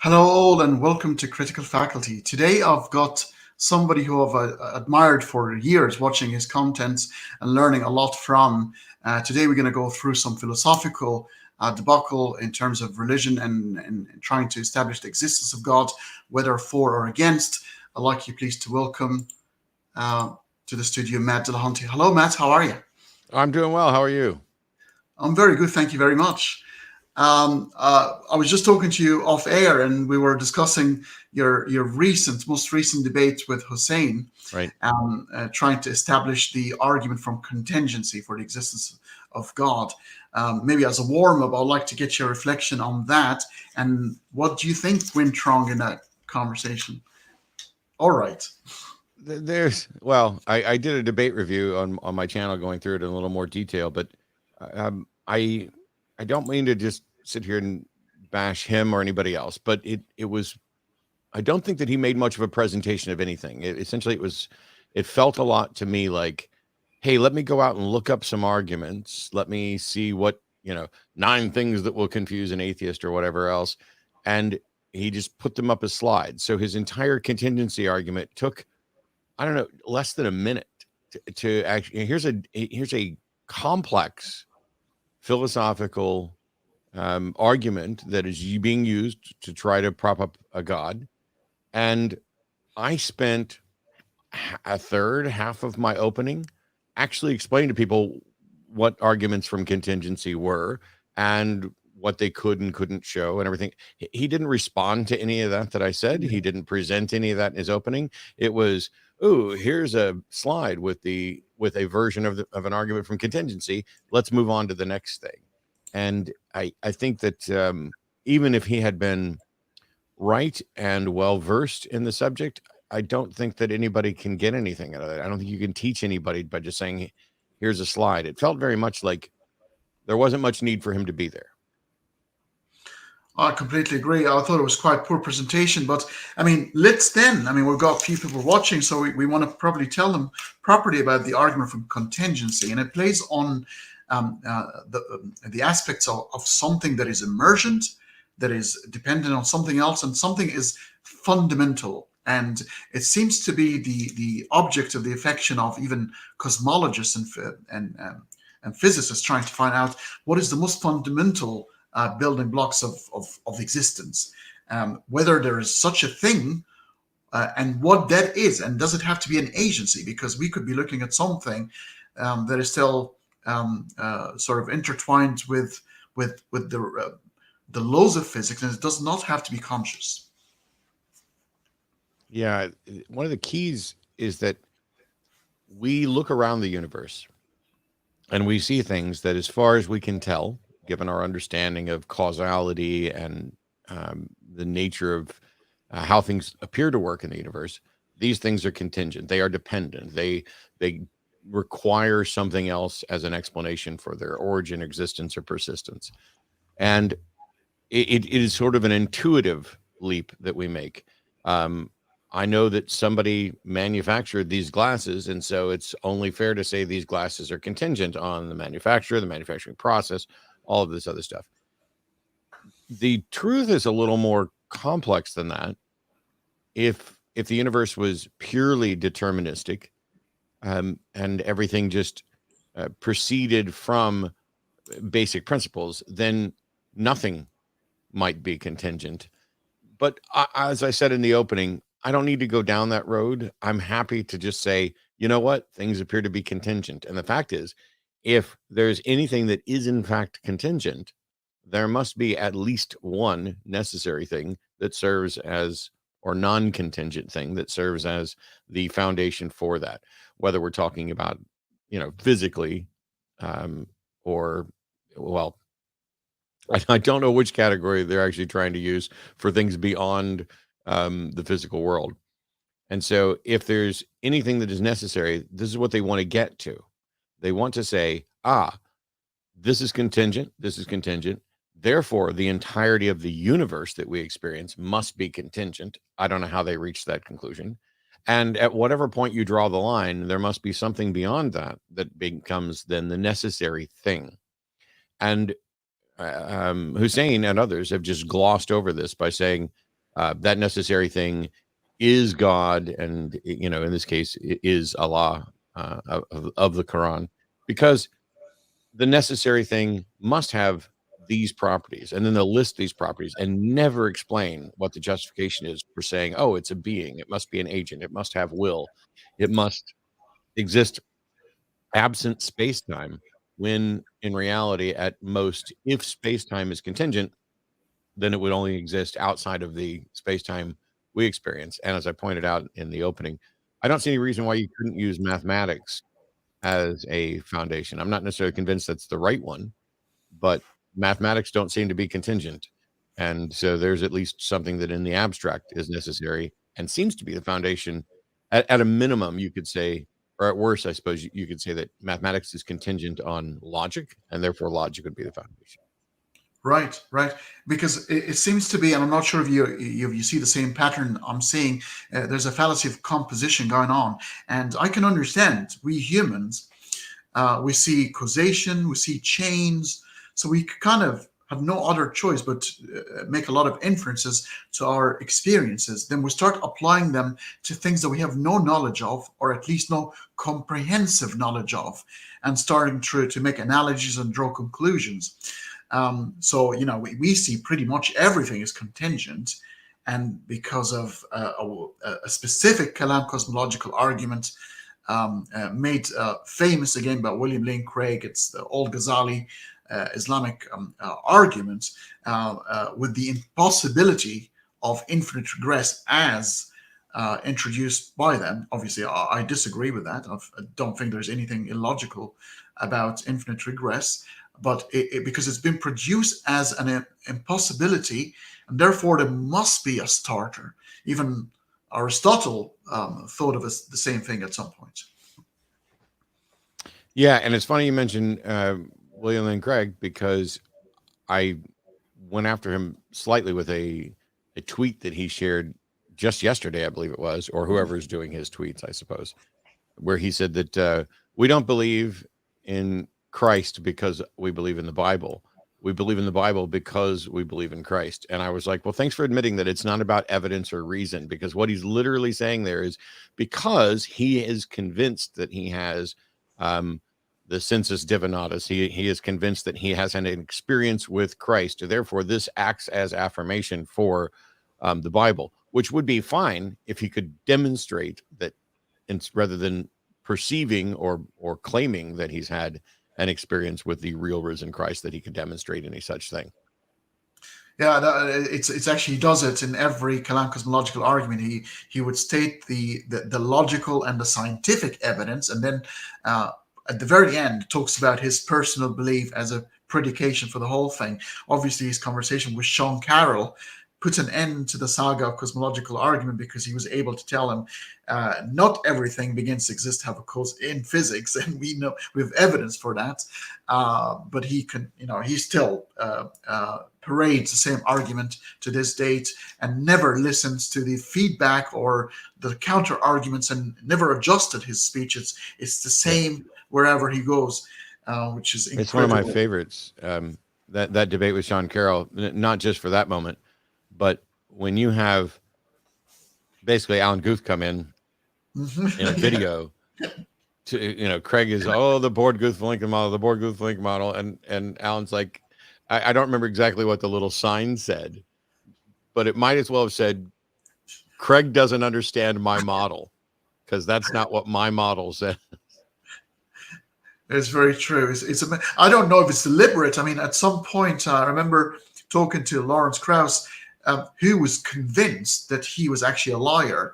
Hello, all, and welcome to Critical Faculty. Today, I've got somebody who I've admired for years, watching his contents and learning a lot from. Today, we're going to go through some philosophical debacle in terms of religion and trying to establish the existence of God, whether for or against. I'd like you, please, to welcome to the studio Matt Dillahunty. Hello, Matt. How are you? I'm doing well. How are you? I'm very good. Thank you very much. I was just talking to you off air, and we were discussing your most recent debate with Hussein, Right. trying to establish the argument from contingency for the existence of God. Maybe as a warm up, I'd like to get your reflection on that, and what do you think went wrong in that conversation? All right. I did a debate review on my channel, going through it in a little more detail, but I don't mean to just sit here and bash him or anybody else, but it was, I don't think that he made much of a presentation of anything. It felt a lot to me like, hey, let me go out and look up some arguments. Let me see what, 9 things that will confuse an atheist or whatever else. And he just put them up as slides. So his entire contingency argument took, I don't know, less than a minute to actually, here's a complex philosophical argument that is being used to try to prop up a god. And I spent half of my opening actually explaining to people what arguments from contingency were and what they could and couldn't show and everything. He didn't respond to any of that I said. He didn't present any of that in his opening. It was, oh, here's a slide with a version of an argument from contingency. Let's move on to the next thing. And I think that even if he had been right and well versed in the subject, I don't think that anybody can get anything out of it. I don't think you can teach anybody by just saying, here's a slide. It felt very much like there wasn't much need for him to be there. I completely agree. I thought it was quite poor presentation, but we've got a few people watching, so we want to probably tell them properly about the argument from contingency, and it plays on the aspects of something that is emergent, that is dependent on something else, and something is fundamental. And it seems to be the object of the affection of even cosmologists and physicists, trying to find out what is the most fundamental building blocks of existence, whether there is such a thing, and what that is, and does it have to be an agency? Because we could be looking at something that is still sort of intertwined with the laws of physics, and it does not have to be conscious. Yeah, one of the keys is that we look around the universe and we see things that, as far as we can tell, given our understanding of causality and the nature of how things appear to work in the universe, these things are contingent. They are dependent. They require something else as an explanation for their origin, existence, or persistence. And it is sort of an intuitive leap that we make. I know that somebody manufactured these glasses, and so it's only fair to say these glasses are contingent on the manufacturer, the manufacturing process, all of this other stuff. The truth is a little more complex than that. If the universe was purely deterministic, and everything just proceeded from basic principles, then nothing might be contingent. But as I said in the opening, I don't need to go down that road. I'm happy to just say, you know what? Things appear to be contingent. And the fact is, if there's anything that is in fact contingent, there must be at least one necessary thing that serves as, or non-contingent thing that serves as the foundation for that. Whether we're talking about, physically, or, well, I don't know which category they're actually trying to use for things beyond the physical world. And so if there's anything that is necessary, this is what they want to get to. They want to say, this is contingent. Therefore, the entirety of the universe that we experience must be contingent. I don't know how they reached that conclusion. And at whatever point you draw the line, there must be something beyond that becomes then the necessary thing. And Hussein and others have just glossed over this by saying, That necessary thing is God, and in this case, it is Allah of the Quran, because the necessary thing must have these properties, and then they'll list these properties and never explain what the justification is for saying, oh, it's a being, it must be an agent, it must have will, it must exist absent space-time, when in reality, at most, if space-time is contingent, then it would only exist outside of the space-time we experience. And as I pointed out in the opening, I don't see any reason why you couldn't use mathematics as a foundation. I'm not necessarily convinced that's the right one, but mathematics don't seem to be contingent. And so there's at least something that in the abstract is necessary and seems to be the foundation. At a minimum, you could say, or at worst, I suppose you could say that mathematics is contingent on logic, and therefore logic would be the foundation. Right, right. Because it seems to be, and I'm not sure if you see the same pattern I'm seeing. There's a fallacy of composition going on, and I can understand. We humans, we see causation, we see chains, so we kind of have no other choice but to make a lot of inferences to our experiences. Then we start applying them to things that we have no knowledge of, or at least no comprehensive knowledge of, and starting to make analogies and draw conclusions. So, we see pretty much everything is contingent, and because of a specific Kalam cosmological argument made famous again by William Lane Craig, it's the old Ghazali Islamic argument with the impossibility of infinite regress as introduced by them. Obviously, I disagree with that. I don't think there's anything illogical about infinite regress. But because it's been produced as an impossibility, and therefore there must be a starter. Even Aristotle thought of the same thing at some point. Yeah, and it's funny you mentioned William Lane Craig, because I went after him slightly with a tweet that he shared just yesterday, I believe it was, or whoever is doing his tweets, I suppose, where he said that we don't believe in Christ because we believe in the Bible. We believe in the Bible because we believe in Christ. And I was like, well, thanks for admitting that it's not about evidence or reason, because what he's literally saying there is because he is convinced that he has the sensus divinatus. He is convinced that he has an experience with Christ. Therefore, this acts as affirmation for the Bible, which would be fine if he could demonstrate that, rather than perceiving or claiming that he's had an experience with the real risen Christ, that he could demonstrate any such thing. Yeah, it's actually, he does it in every Kalam cosmological argument. He would state the logical and the scientific evidence, and then at the very end talks about his personal belief as a predication for the whole thing. Obviously, his conversation with Sean Carroll put an end to the saga of cosmological argument, because he was able to tell him not everything begins to exist have a cause in physics, and we have evidence for that. But he still parades the same argument to this date, and never listens to the feedback or the counter arguments, and never adjusted his speech. It's the same wherever he goes, which is incredible. It's one of my favorites. That debate with Sean Carroll, not just for that moment, but when you have basically Alan Guth come in a video to, Craig is, the Borg-Guth-Lincoln model, the Borg-Guth-Lincoln model. And Alan's like, I don't remember exactly what the little sign said, but it might as well have said, Craig doesn't understand my model, because that's not what my model says. It's very true. I don't know if it's deliberate. I mean, at some point, I remember talking to Lawrence Krauss, who was convinced that he was actually a liar.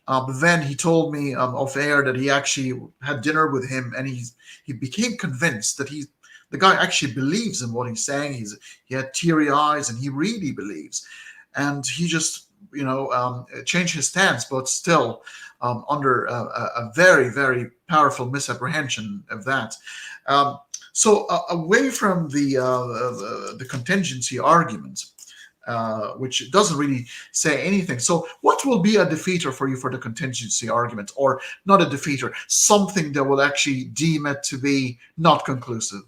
But then he told me off air that he actually had dinner with him, and he became convinced that the guy actually believes in what he's saying. He had teary eyes, and he really believes. And he just changed his stance, but still under a very, very powerful misapprehension of that. So away from the contingency argument, which doesn't really say anything. So what will be a defeater for you for the contingency argument, or not a defeater, something that will actually deem it to be not conclusive?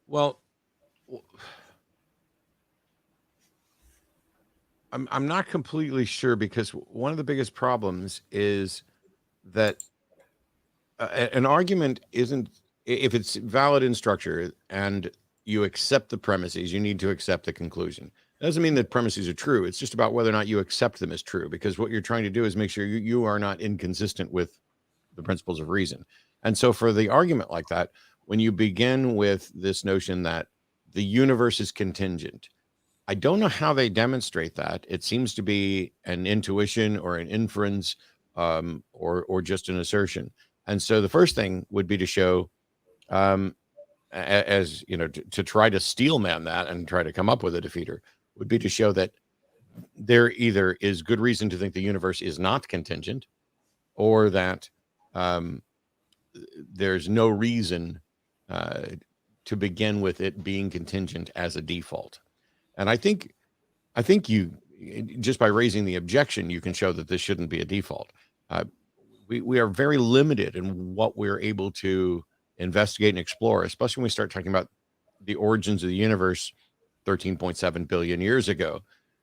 Well, I'm not completely sure, because one of the biggest problems is that an argument isn't, if it's valid in structure and you accept the premises, you need to accept the conclusion. It doesn't mean that premises are true. It's just about whether or not you accept them as true, because what you're trying to do is make sure you are not inconsistent with the principles of reason. And so for the argument like that, when you begin with this notion that the universe is contingent, I don't know how they demonstrate that. It seems to be an intuition or an inference, or just an assertion. And so the first thing would be to show, as you know, to try to steelman that and try to come up with a defeater, would be to show that there either is good reason to think the universe is not contingent, or that there's no reason to begin with it being contingent as a default. And I think you, just by raising the objection, you can show that this shouldn't be a default. We are very limited in what we're able to investigate and explore, especially when we start talking about the origins of the universe 13.7 billion years ago.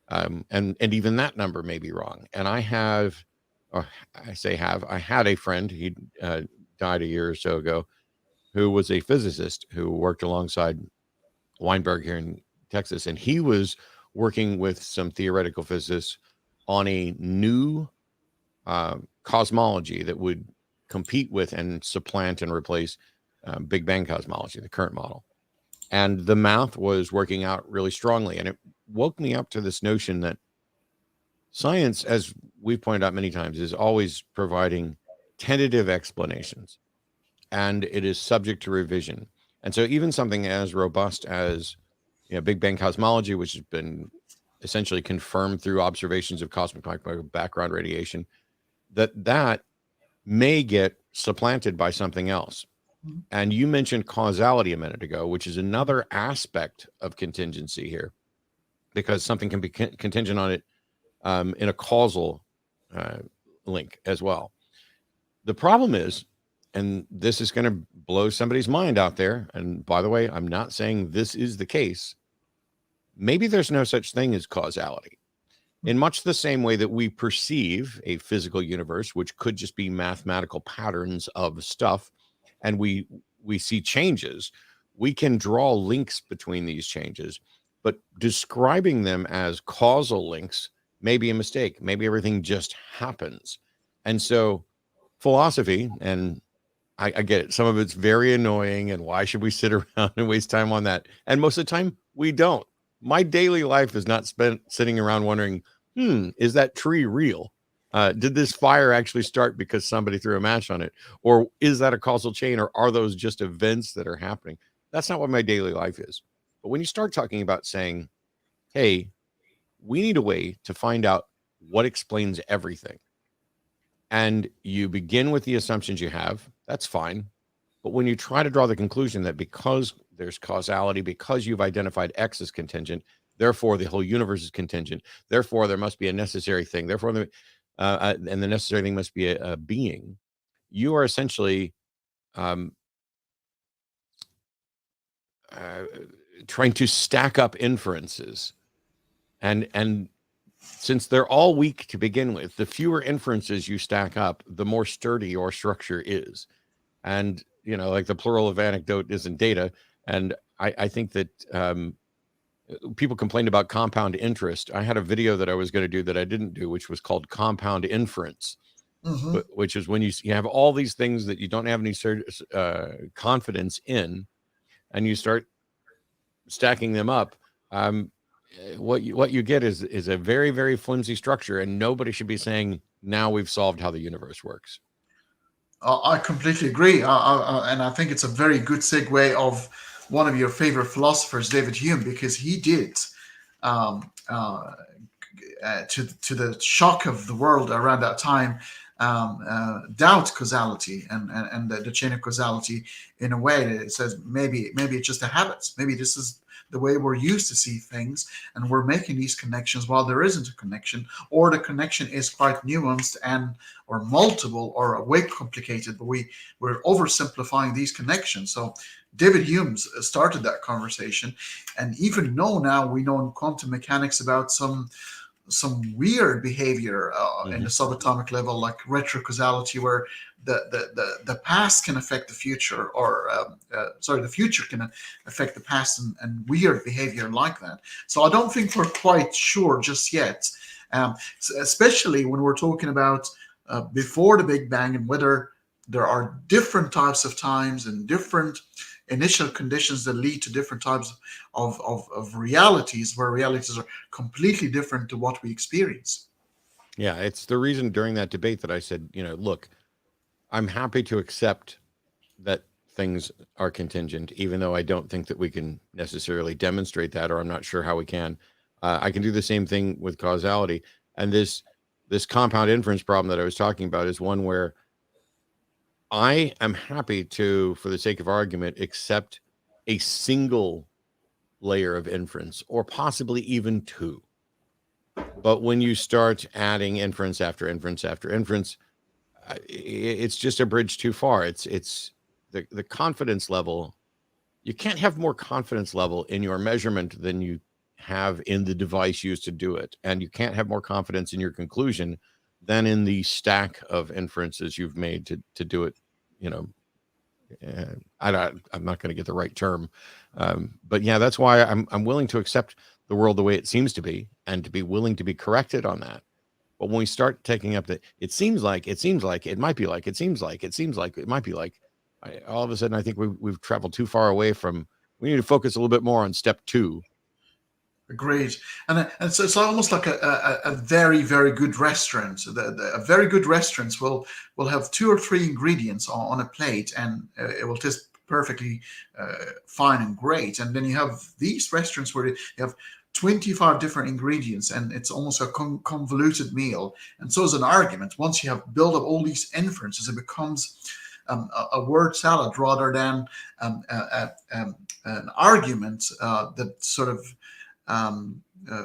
And even that number may be wrong. And I had a friend, he died a year or so ago, who was a physicist who worked alongside Weinberg here in Texas. And he was working with some theoretical physicists on a new cosmology that would compete with and supplant and replace Big Bang cosmology, the current model. And the math was working out really strongly. And it woke me up to this notion that science, as we've pointed out many times, is always providing tentative explanations, and it is subject to revision. And so even something as robust as, you know, Big Bang cosmology, which has been essentially confirmed through observations of cosmic background radiation, that may get supplanted by something else. And you mentioned causality a minute ago, which is another aspect of contingency here, because something can be contingent on it in a causal link as well. The problem is, and this is going to blow somebody's mind out there, and by the way, I'm not saying this is the case, maybe there's no such thing as causality. In much the same way that we perceive a physical universe, which could just be mathematical patterns of stuff, and we see changes, we can draw links between these changes, but describing them as causal links may be a mistake. Maybe everything just happens. And so philosophy, and I get it, some of it's very annoying, and why should we sit around and waste time on that? And most of the time we don't. My daily life is not spent sitting around wondering, is that tree real? Did this fire actually start because somebody threw a match on it? Or is that a causal chain? Or are those just events that are happening? That's not what my daily life is. But when you start talking about saying, hey, we need a way to find out what explains everything, and you begin with the assumptions you have, that's fine. But when you try to draw the conclusion that because there's causality, because you've identified X as contingent, therefore the whole universe is contingent, therefore there must be a necessary thing, therefore and the necessary thing must be a being, you are essentially trying to stack up inferences. And since they're all weak to begin with, the fewer inferences you stack up, the more sturdy your structure is. And, you know, like the plural of anecdote isn't data. And I think that people complained about compound interest. I had a video that I was going to do that I didn't do, which was called compound inference, which is when you have all these things that you don't have any confidence in, and you start stacking them up. What you get is a very, very flimsy structure, and nobody should be saying, now we've solved how the universe works. I completely agree. And I think it's a very good segue of one of your favorite philosophers, David Hume, because he did, to the shock of the world around that time, doubt causality and the chain of causality in a way that it says maybe it's just a habit. Maybe this is the way we're used to see things, and we're making these connections while there isn't a connection, or the connection is quite nuanced and or multiple or way complicated, but we're oversimplifying these connections. So David Hume started that conversation, and even now we know in quantum mechanics about some some weird behavior in the subatomic level, like retrocausality, where the past can affect the future, or the future can affect the past, and weird behavior like that. So I don't think we're quite sure just yet, especially when we're talking about before the Big Bang, and whether there are different types of times and different initial conditions that lead to different types of realities, where realities are completely different to what we experience. Yeah, it's the reason during that debate that I said, look, I'm happy to accept that things are contingent, even though I don't think that we can necessarily demonstrate that, or I'm not sure how we can. I can do the same thing with causality. And this compound inference problem that I was talking about is one where I am happy to, for the sake of argument, accept a single layer of inference, or possibly even two. But when you start adding inference after inference after inference, it's just a bridge too far. It's the confidence level. You can't have more confidence level in your measurement than you have in the device used to do it. And you can't have more confidence in your conclusion than in the stack of inferences you've made to do it. I'm not going to get the right term. But yeah, that's why I'm willing to accept the world the way it seems to be, and to be willing to be corrected on that. But when we start taking up that it seems like, it might be like, it seems like, it might be like, all of a sudden I think we've traveled too far away from, we need to focus a little bit more on step 2. Agreed. And so it's almost like a very, very good restaurant. A very good restaurant will have 2 or 3 ingredients on a plate, and it will taste perfectly fine and great. And then you have these restaurants where you have 25 different ingredients, and it's almost a convoluted meal. And so is an argument. Once you have built up all these inferences, it becomes a word salad rather than an argument that sort of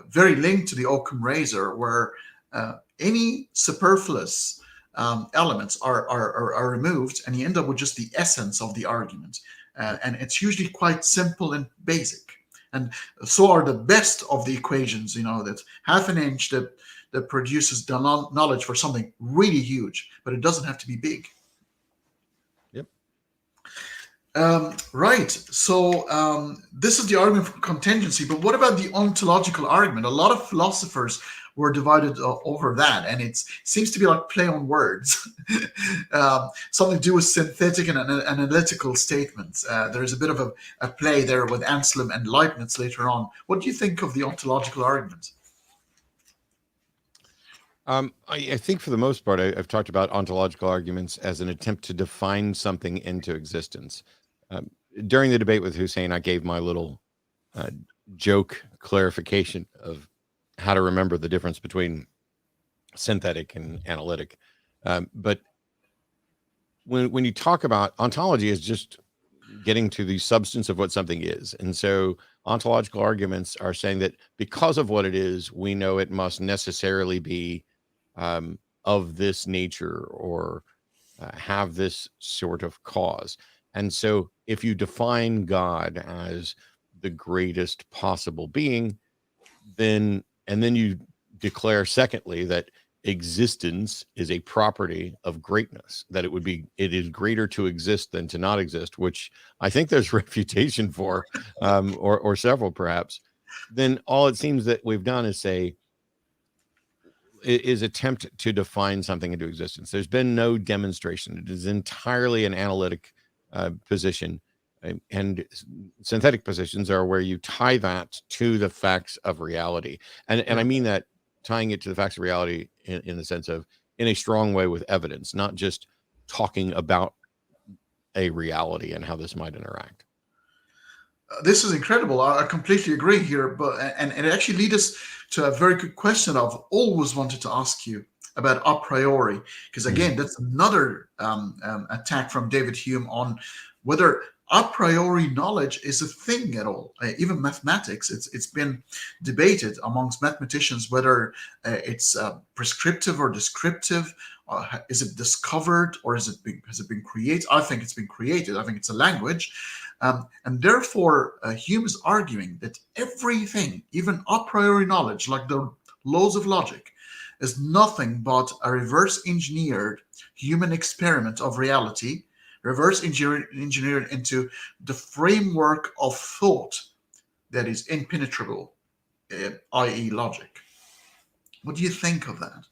very linked to the Occam razor, where any superfluous elements are removed, and you end up with just the essence of the argument. And it's usually quite simple and basic. And so are the best of the equations, that half an inch that produces the knowledge for something really huge, but it doesn't have to be big. Right. So this is the argument for contingency, but what about the ontological argument? A lot of philosophers were divided over that, and it seems to be like play on words. Something to do with synthetic and analytical statements. There is a bit of a play there with Anselm and Leibniz later on. What do you think of the ontological argument? I think for the most part, I've talked about ontological arguments as an attempt to define something into existence. During the debate with Hussein, I gave my little joke clarification of how to remember the difference between synthetic and analytic. But when you talk about ontology, is just getting to the substance of what something is. And so ontological arguments are saying that because of what it is, we know it must necessarily be of this nature, or have this sort of cause. And so if you define God as the greatest possible being, then you declare secondly that existence is a property of greatness, that it is greater to exist than to not exist, which I think there's refutation for, or several perhaps. Then all it seems that we've done is attempt to define something into existence. There's been no demonstration. It is entirely an analytic position, and synthetic positions are where you tie that to the facts of reality. And I mean that tying it to the facts of reality in the sense of in a strong way with evidence, not just talking about a reality and how this might interact. This is incredible. I completely agree here, and it actually leads us to a very good question I've always wanted to ask you about a priori, because again, that's another attack from David Hume on whether a priori knowledge is a thing at all. Even mathematics, it's been debated amongst mathematicians whether it's prescriptive or descriptive. Is it discovered, or has it been created? I think it's been created. I think it's a language. And therefore, Hume is arguing that everything, even a priori knowledge, like the laws of logic, is nothing but a reverse engineered human experiment of reality, reverse engineered into the framework of thought that is impenetrable, i.e. logic. What do you think of that?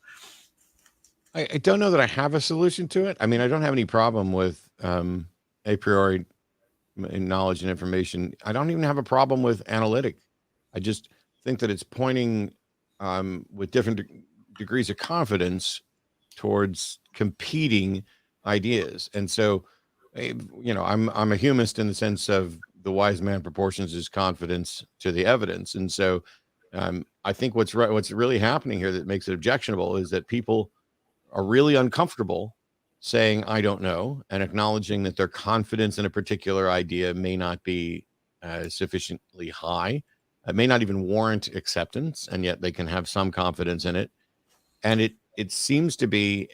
I don't know that I have a solution to it. I mean, I don't have any problem with a priori knowledge and information. I don't even have a problem with analytic. I just think that it's pointing with different degrees of confidence towards competing ideas. And so, I'm a humanist in the sense of the wise man proportions his confidence to the evidence. And so I think what's really happening here that makes it objectionable is that people are really uncomfortable saying, I don't know, and acknowledging that their confidence in a particular idea may not be sufficiently high. It may not even warrant acceptance, and yet they can have some confidence in it. And it seems to be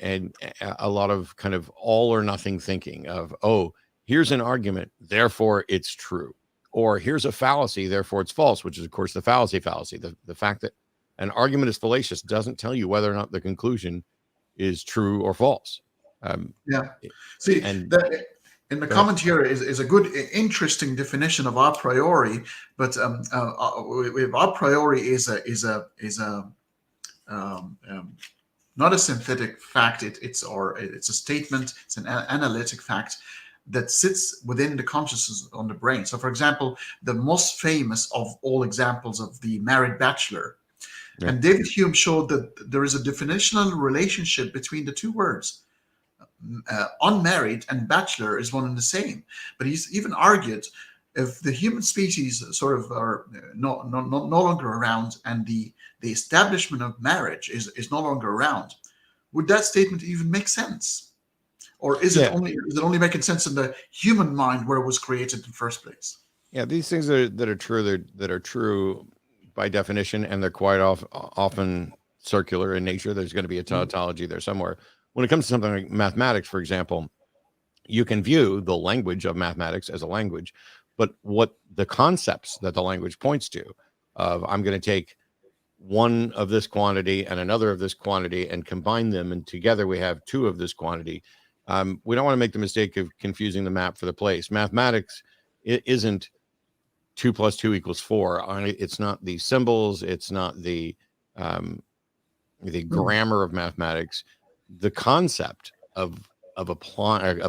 a lot of kind of all or nothing thinking of, oh, here's an argument, therefore it's true. Or here's a fallacy, therefore it's false, which is, of course, the fallacy. The fact that an argument is fallacious doesn't tell you whether or not the conclusion is true or false. See, in the comment here is a good, interesting definition of a priori, but a priori is not a synthetic fact. It's a statement. It's an analytic fact that sits within the consciousness on the brain. So, for example, the most famous of all examples of the married bachelor. Yeah. And David Hume showed that there is a definitional relationship between the two words. Unmarried and bachelor is one and the same. But he's even argued if the human species sort of are no longer around and the establishment of marriage is no longer around, would that statement even make sense? Or is it only making sense in the human mind where it was created in the first place? Yeah, these things that are true by definition, and they're quite often circular in nature. There's going to be a tautology there somewhere. When it comes to something like mathematics, for example, you can view the language of mathematics as a language, but what the concepts that the language points to, of I'm going to take one of this quantity and another of this quantity and combine them, and together we have two of this quantity. We don't want to make the mistake of confusing the map for the place. Mathematics isn't 2 + 2 = 4. It's not the symbols. It's not the grammar of mathematics. The concept of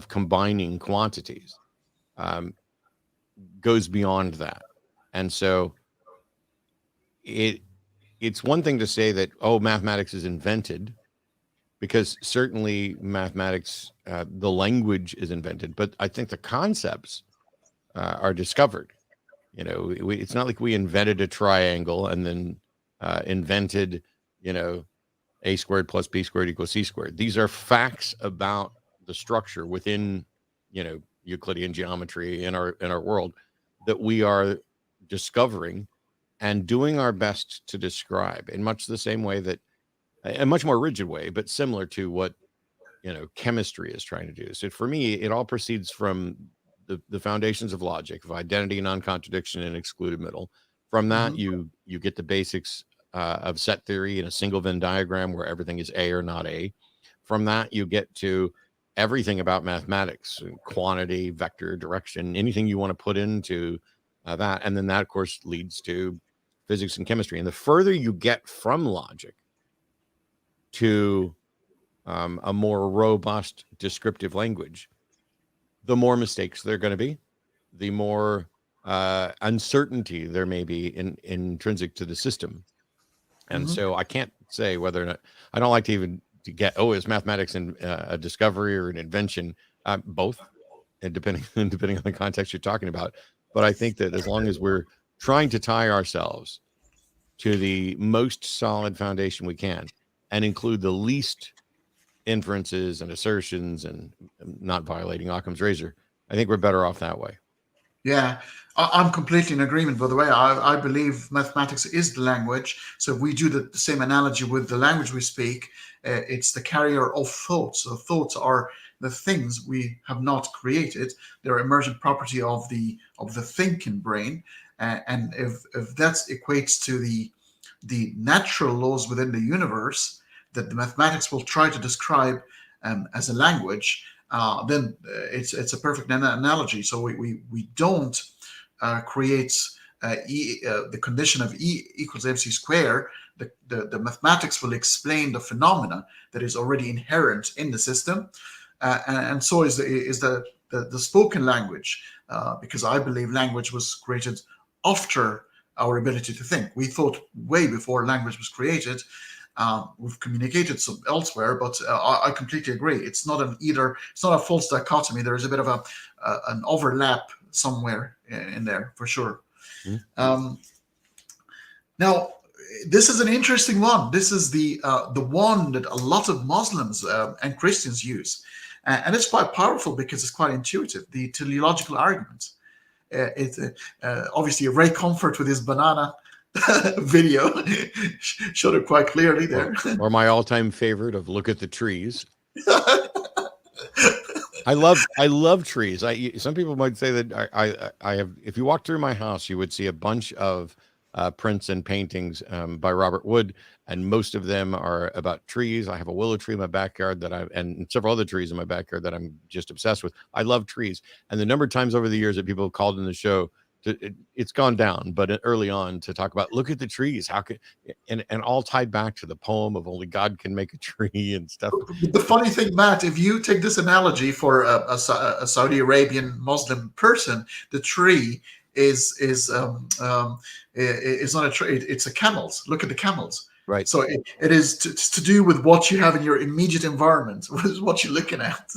combining quantities goes beyond that. And so it's one thing to say that, oh, mathematics is invented, because certainly mathematics, the language is invented, but I think the concepts are discovered. It's not like we invented a triangle and then invented, a squared plus b squared = c squared. These are facts about the structure within, Euclidean geometry in our world that we are discovering and doing our best to describe in much the same way that, a much more rigid way, but similar to what, chemistry is trying to do. So for me, it all proceeds from the foundations of logic, of identity, non-contradiction, and excluded middle. From that, you get the basics of set theory in a single Venn diagram where everything is A or not A. From that, you get to everything about mathematics, quantity, vector, direction, anything you want to put into that. And then that, of course, leads to physics and chemistry. And the further you get from logic to a more robust descriptive language, the more mistakes there are going to be, the more uncertainty there may be intrinsic to the system. And so I can't say whether or not, I don't like to even get, is mathematics a discovery or an invention? Both, and depending on the context you're talking about. But I think that as long as we're trying to tie ourselves to the most solid foundation we can and include the least inferences and assertions and not violating Occam's razor, I think we're better off that way. Yeah, I'm completely in agreement. By the way, I believe mathematics is the language. So if we do the same analogy with the language we speak, it's the carrier of thoughts. So thoughts are the things we have not created. They're emergent property of the thinking brain. And if that equates to the natural laws within the universe that the mathematics will try to describe as a language, then it's a perfect analogy. So we don't create the condition of E equals mc square. The mathematics will explain the phenomena that is already inherent in the system, and so is the spoken language, because I believe language was created after our ability to think. We thought way before language was created. We've communicated some elsewhere, but I completely agree. It's not it's not a false dichotomy. There is a bit of an overlap somewhere in there for sure. Mm-hmm. Now, this is an interesting one. This is the one that a lot of Muslims and Christians use, and it's quite powerful because it's quite intuitive. The teleological argument. It's obviously Ray Comfort with his banana video showed it quite clearly there. Or my all-time favorite of "Look at the trees." I love trees. Some people might say that I have. If you walk through my house, you would see a bunch of prints and paintings by Robert Wood, and most of them are about trees. I have a willow tree in my backyard and several other trees in my backyard that I'm just obsessed with. I love trees, and the number of times over the years that people have called in the show, it's gone down, but early on to talk about, look at the trees, how could, and all tied back to the poem of only God can make a tree and stuff. The funny thing, Matt, if you take this analogy for a Saudi Arabian Muslim person, the tree is not a tree; it's a camels. Look at the camels. Right. So it is to do with what you have in your immediate environment. What you're looking at.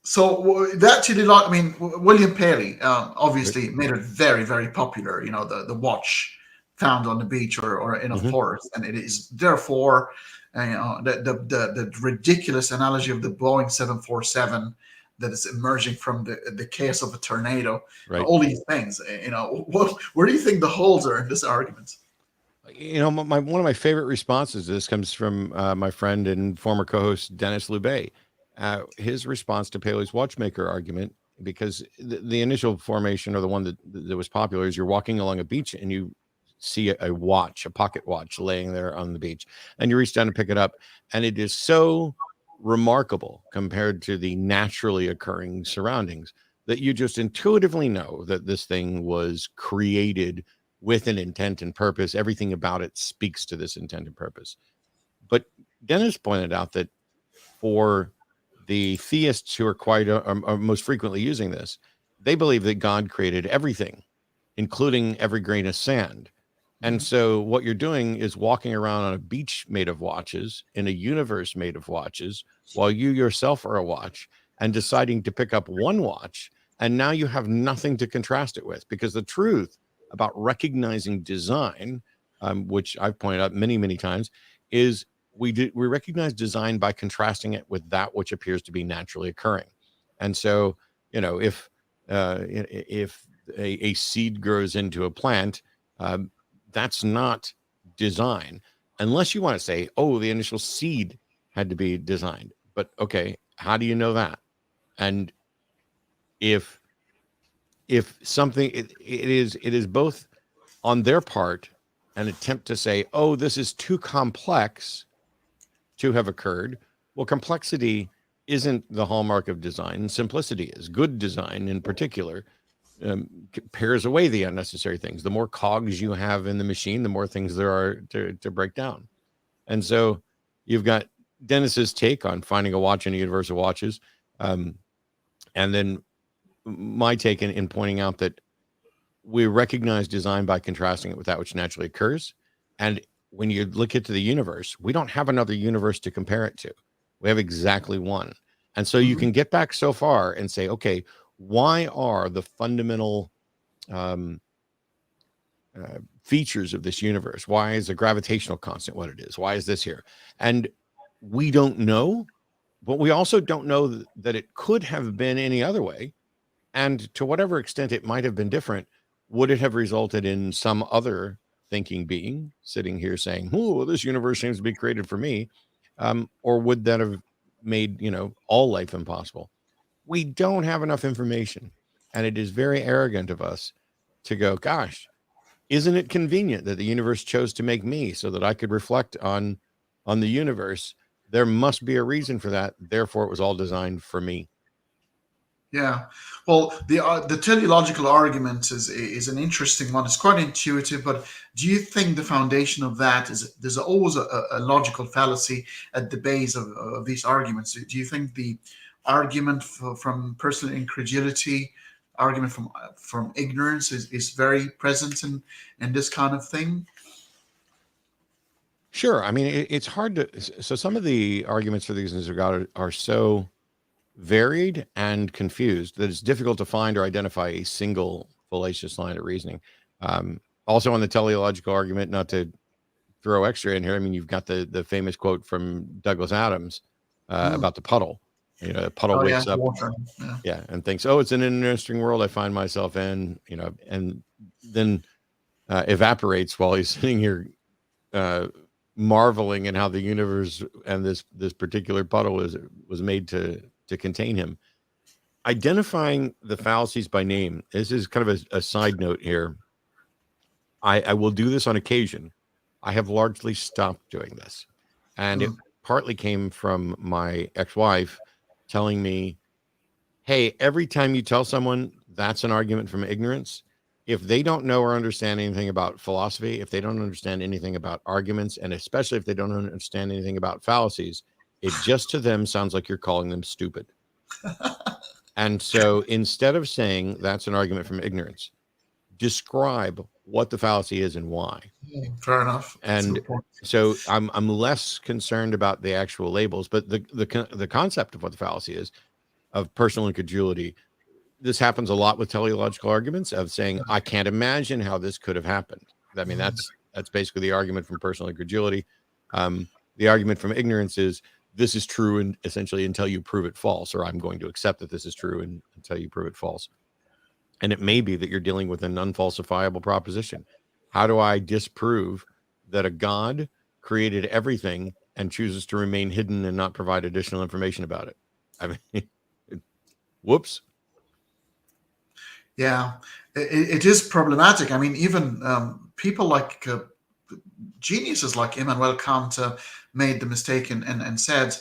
So that teleological, I mean, William Paley obviously made it very, very popular. You know, the watch found on the beach or in a forest, and it is therefore, the ridiculous analogy of the Boeing 747 that is emerging from the chaos of a tornado. Right. All these things. Where do you think the holes are in this argument? You know, one of my favorite responses to this comes from my friend and former co-host Dennis Lubay. His response to Paley's watchmaker argument, because the initial formation, or the one that was popular, is you're walking along a beach and you see a watch, a pocket watch, laying there on the beach, and you reach down to pick it up, and it is so remarkable compared to the naturally occurring surroundings that you just intuitively know that this thing was created with an intent and purpose. Everything about it speaks to this intent and purpose. But Dennis pointed out that for the theists who are most frequently using this, they believe that God created everything, including every grain of sand. And so what you're doing is walking around on a beach made of watches, in a universe made of watches, while you yourself are a watch, and deciding to pick up one watch. And now you have nothing to contrast it with, because the truth about recognizing design, which I've pointed out many, many times, is we recognize design by contrasting it with that which appears to be naturally occurring. And so, you know, if a seed grows into a plant, that's not design, unless you want to say, oh, the initial seed had to be designed. But okay, how do you know that? And if something, it is both on their part an attempt to say, oh, this is too complex to have occurred. Well, complexity isn't the hallmark of design. Simplicity is. Good design, in particular, pares away the unnecessary things. The more cogs you have in the machine, the more things there are to break down. And so you've got Dennis's take on finding a watch in a universe of watches, and then my take in pointing out that we recognize design by contrasting it with that which naturally occurs. And when you look into the universe, we don't have another universe to compare it to. We have exactly one. And so you can get back so far and say, okay, why are the fundamental features of this universe? Why is the gravitational constant what it is? Why is this here? And we don't know, but we also don't know that it could have been any other way. And to whatever extent it might have been different, would it have resulted in some other thinking being sitting here saying, oh, this universe seems to be created for me? Or would that have made, all life impossible? We don't have enough information. And it is very arrogant of us to go, gosh, isn't it convenient that the universe chose to make me so that I could reflect on the universe? There must be a reason for that. Therefore, it was all designed for me. Yeah, well, the teleological argument is an interesting one. It's quite intuitive, but do you think the foundation of that is there's always a logical fallacy at the base of these arguments? Do you think the argument from personal incredulity, argument from ignorance is very present in this kind of thing? Sure. I mean, it's hard to. So some of the arguments for the existence of God are so varied and confused that it's difficult to find or identify a single fallacious line of reasoning. Also, on the teleological argument, not to throw extra in here, I mean, you've got the famous quote from Douglas Adams about the puddle. You know, the puddle wakes up, and thinks, "Oh, it's an interesting world I find myself in." You know, and then evaporates while he's sitting here marveling in how the universe and this particular puddle was made to contain him. Identifying the fallacies by name. This is kind of a side note here. I will do this on occasion. I have largely stopped doing this. And it partly came from my ex-wife telling me, hey, every time you tell someone that's an argument from ignorance, if they don't know or understand anything about philosophy, if they don't understand anything about arguments, and especially if they don't understand anything about fallacies, it just to them sounds like you're calling them stupid. And so instead of saying that's an argument from ignorance, describe what the fallacy is and why. Fair enough. And so I'm less concerned about the actual labels, but the concept of what the fallacy is, of personal incredulity. This happens a lot with teleological arguments of saying, I can't imagine how this could have happened. I mean, that's basically the argument from personal incredulity. The argument from ignorance is this is true and essentially until you prove it false, or I'm going to accept that this is true until you prove it false. And it may be that you're dealing with an unfalsifiable proposition. How do I disprove that a God created everything and chooses to remain hidden and not provide additional information about it? I mean, whoops. Yeah, it is problematic. I mean, even people like geniuses like Immanuel Kant made the mistake and said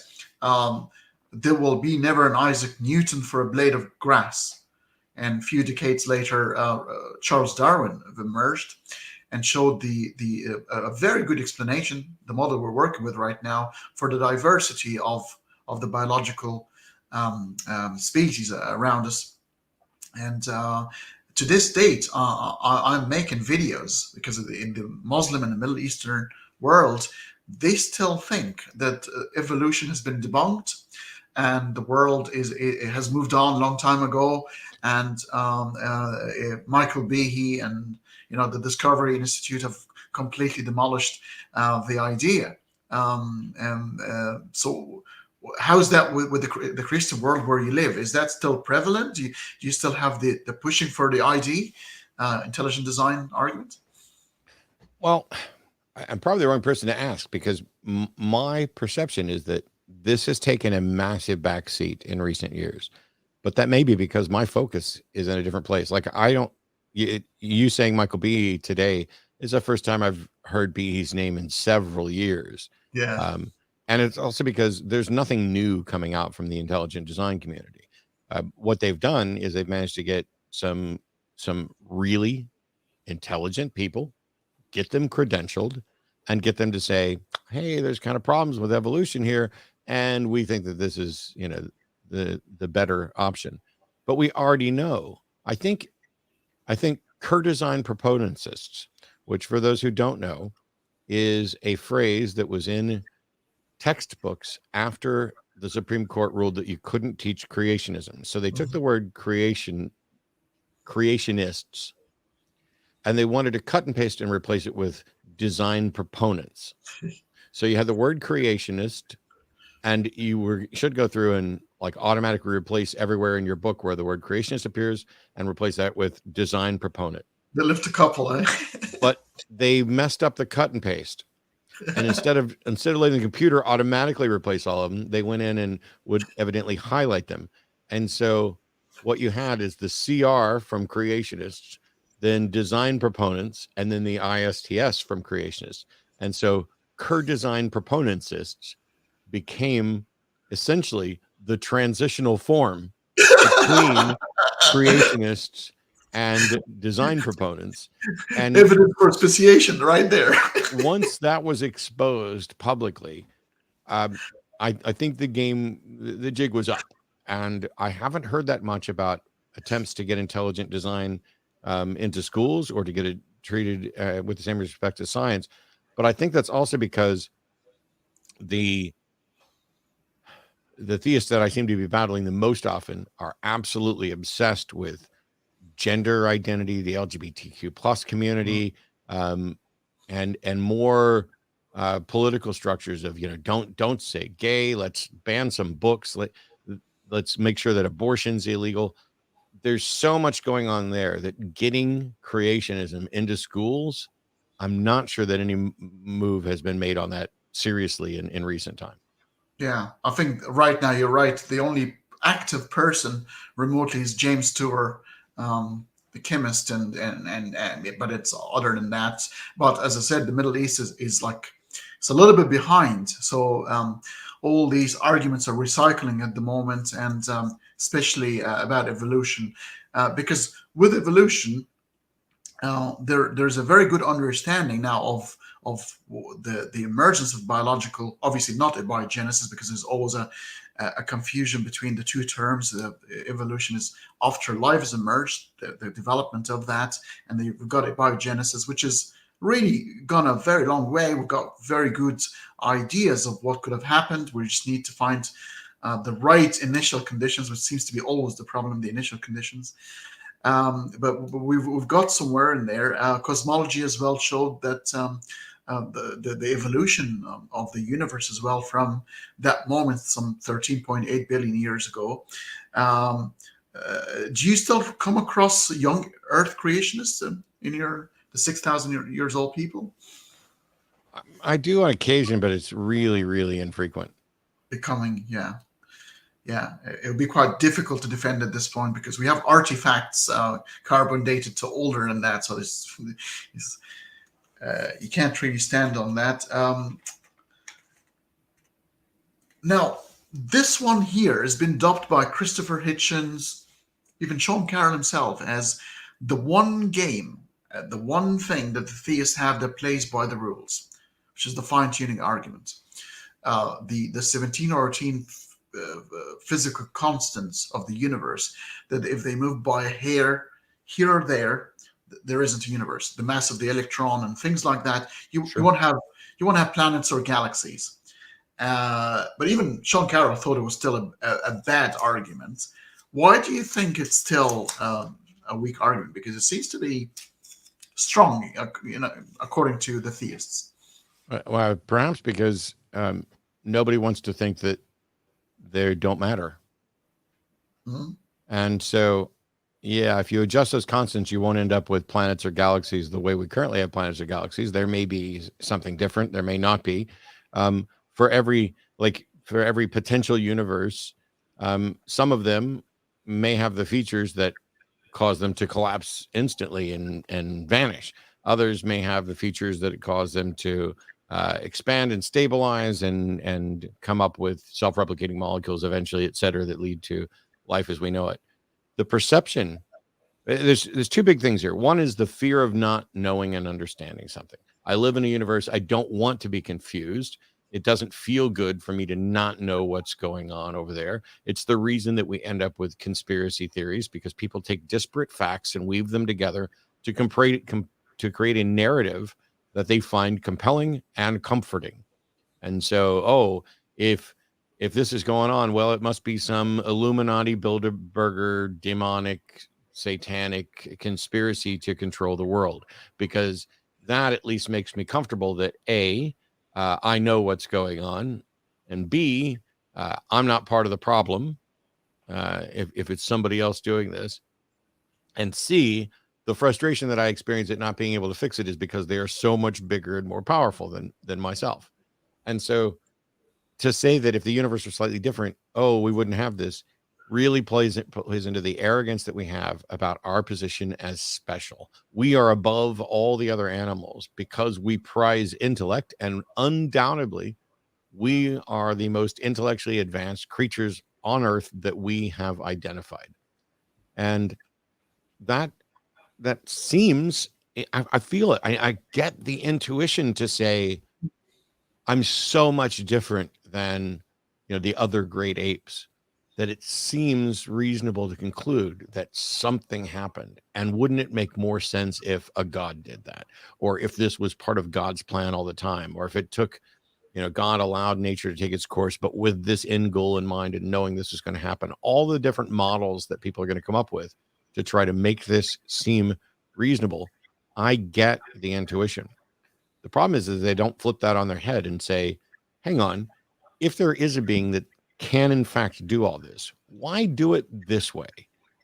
there will be never an Isaac Newton for a blade of grass. And a few decades later, Charles Darwin emerged and showed a very good explanation, the model we're working with right now, for the diversity of the biological species around us. And to this date, I'm making videos because in the Muslim and the Middle Eastern world, they still think that evolution has been debunked and the world it has moved on a long time ago. And Michael Behe and the Discovery Institute have completely demolished the idea. So how's that with the Christian world where you live? Is that still prevalent? Do you still have the pushing for the ID, intelligent design argument? Well, I'm probably the wrong person to ask because my perception is that this has taken a massive backseat in recent years. But that may be because my focus is in a different place. Like you saying Michael Behe today is the first time I've heard Behe's name in several years. Yeah. And it's also because there's nothing new coming out from the intelligent design community. What they've done is they've managed to get some really intelligent people, get them credentialed, and get them to say, hey, there's kind of problems with evolution here. And we think that this is, the better option. But we already know. I think Kurdesign proponentists, which for those who don't know, is a phrase that was in textbooks after the Supreme Court ruled that you couldn't teach creationism. So they took the word creationists, and they wanted to cut and paste and replace it with design proponents. So you had the word creationist, and you should go through and like automatically replace everywhere in your book where the word creationist appears and replace that with design proponent. They lift a couple, eh? But they messed up the cut and paste. And instead of letting the computer automatically replace all of them, they went in and would evidently highlight them. And so what you had is the CR from creationists, then design proponents, and then the ISTS from creationists. And so design proponentsists became essentially the transitional form between creationists and design proponents. And evidence for speciation right there. once that was exposed publicly, I think the jig was up. And I haven't heard that much about attempts to get intelligent design into schools or to get it treated with the same respect as science. But I think that's also because the theists that I seem to be battling the most often are absolutely obsessed with gender identity, the LGBTQ plus community, and more political structures of, don't say gay. Let's ban some books. Let's make sure that abortion's illegal. There's so much going on there that getting creationism into schools, I'm not sure that any move has been made on that seriously in recent time. Yeah, I think right now you're right. The only active person remotely is James Tour, the chemist, and but it's other than that. But as I said, the Middle East is like it's a little bit behind. So all these arguments are recycling at the moment, and especially about evolution, because with evolution, there's a very good understanding now of the emergence of biological, obviously not abiogenesis, because there's always a confusion between the two terms. Evolution is after life has emerged, the development of that, and then we've got abiogenesis, which is really gone a very long way. We've got very good ideas of what could have happened. We just need to find the right initial conditions, which seems to be always the problem, the initial conditions. But we've got somewhere in there. Cosmology as well showed that the evolution of the universe as well from that moment, some 13.8 billion years ago. Do you still come across young Earth creationists in the 6,000 years old people? I do on occasion, but it's really, really infrequent. Becoming, yeah. It would be quite difficult to defend at this point because we have artifacts carbon dated to older than that. So you can't really stand on that. Now, this one here has been dubbed by Christopher Hitchens, even Sean Carroll himself, as the one game, the one thing that the theists have that plays by the rules, which is the fine-tuning argument. The 17 or 18 physical constants of the universe, that if they move by a hair here or there isn't a universe. The mass of the electron and things like that. You won't have planets or galaxies. But even Sean Carroll thought it was still a bad argument. Why do you think it's still a weak argument? Because it seems to be strong, according to the theists. Well, perhaps because nobody wants to think that they don't matter. Mm-hmm. And so, yeah, if you adjust those constants, you won't end up with planets or galaxies the way we currently have planets or galaxies. There may be something different. There may not be. For every potential universe, some of them may have the features that cause them to collapse instantly and vanish. Others may have the features that cause them to expand and stabilize and come up with self-replicating molecules eventually, et cetera, that lead to life as we know it. The perception, there's two big things here. One is the fear of not knowing and understanding something. I live in a universe. I don't want to be confused. It doesn't feel good for me to not know what's going on over there. It's the reason that we end up with conspiracy theories, because people take disparate facts and weave them together to create a narrative that they find compelling and comforting. And so, if this is going on, well, it must be some Illuminati, Bilderberger, demonic, satanic conspiracy to control the world, because that at least makes me comfortable that A, I know what's going on, and B, I'm not part of the problem if it's somebody else doing this, and C, the frustration that I experience at not being able to fix it is because they are so much bigger and more powerful than myself. And so to say that if the universe was slightly different, we wouldn't have this, really plays into the arrogance that we have about our position as special. We are above all the other animals because we prize intellect, and undoubtedly we are the most intellectually advanced creatures on earth that we have identified. And that seems, I feel it. I get the intuition to say, I'm so much different than, the other great apes, that it seems reasonable to conclude that something happened. And wouldn't it make more sense if a God did that, or if this was part of God's plan all the time, or if it took, God allowed nature to take its course, but with this end goal in mind and knowing this is going to happen. All the different models that people are going to come up with to try to make this seem reasonable, I get the intuition. The problem is they don't flip that on their head and say, hang on, if there is a being that can in fact do all this, why do it this way?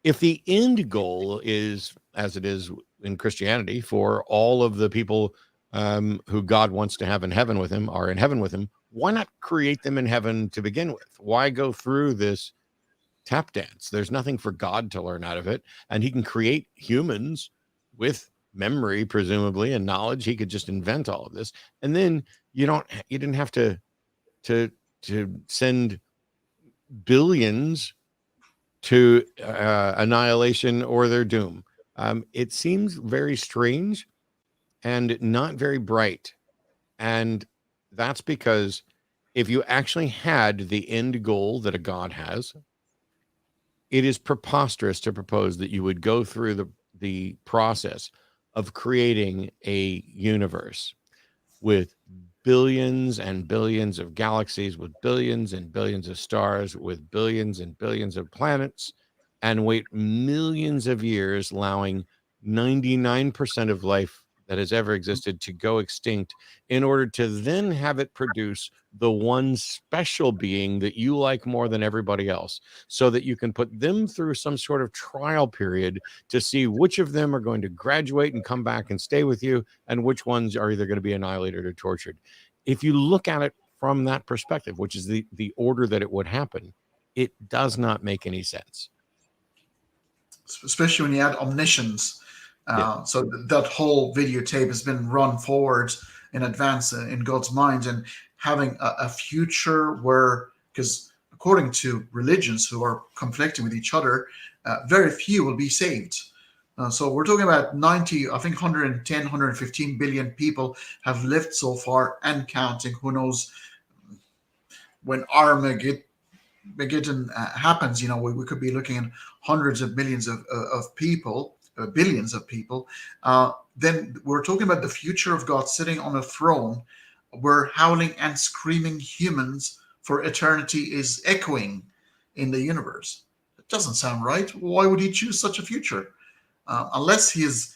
If the end goal is, as it is in Christianity, for all of the people who God wants to have in heaven with him are in heaven with him, why not create them in heaven to begin with? Why go through this tap dance? There's nothing for God to learn out of it. And he can create humans with memory, presumably, and knowledge. He could just invent all of this. And then you didn't have to send billions to annihilation or their doom. It seems very strange and not very bright. And that's because if you actually had the end goal that a God has, it is preposterous to propose that you would go through the process of creating a universe with billions and billions of galaxies, with billions and billions of stars, with billions and billions of planets, and wait millions of years, allowing 99% of life that has ever existed to go extinct in order to then have it produce the one special being that you like more than everybody else, so that you can put them through some sort of trial period to see which of them are going to graduate and come back and stay with you, and which ones are either going to be annihilated or tortured. If you look at it from that perspective, which is the order that it would happen, it does not make any sense. Especially when you add omniscience. So that whole videotape has been run forward in advance in God's mind, and having a future where, because according to religions who are conflicting with each other, very few will be saved. So we're talking about 90, I think 110, 115 billion people have lived so far and counting. Who knows when Armageddon happens, we could be looking at hundreds of millions of people, billions of people. Then we're talking about the future of God sitting on a throne where howling and screaming humans for eternity is echoing in the universe. It doesn't sound right. Why would he choose such a future? Unless he is,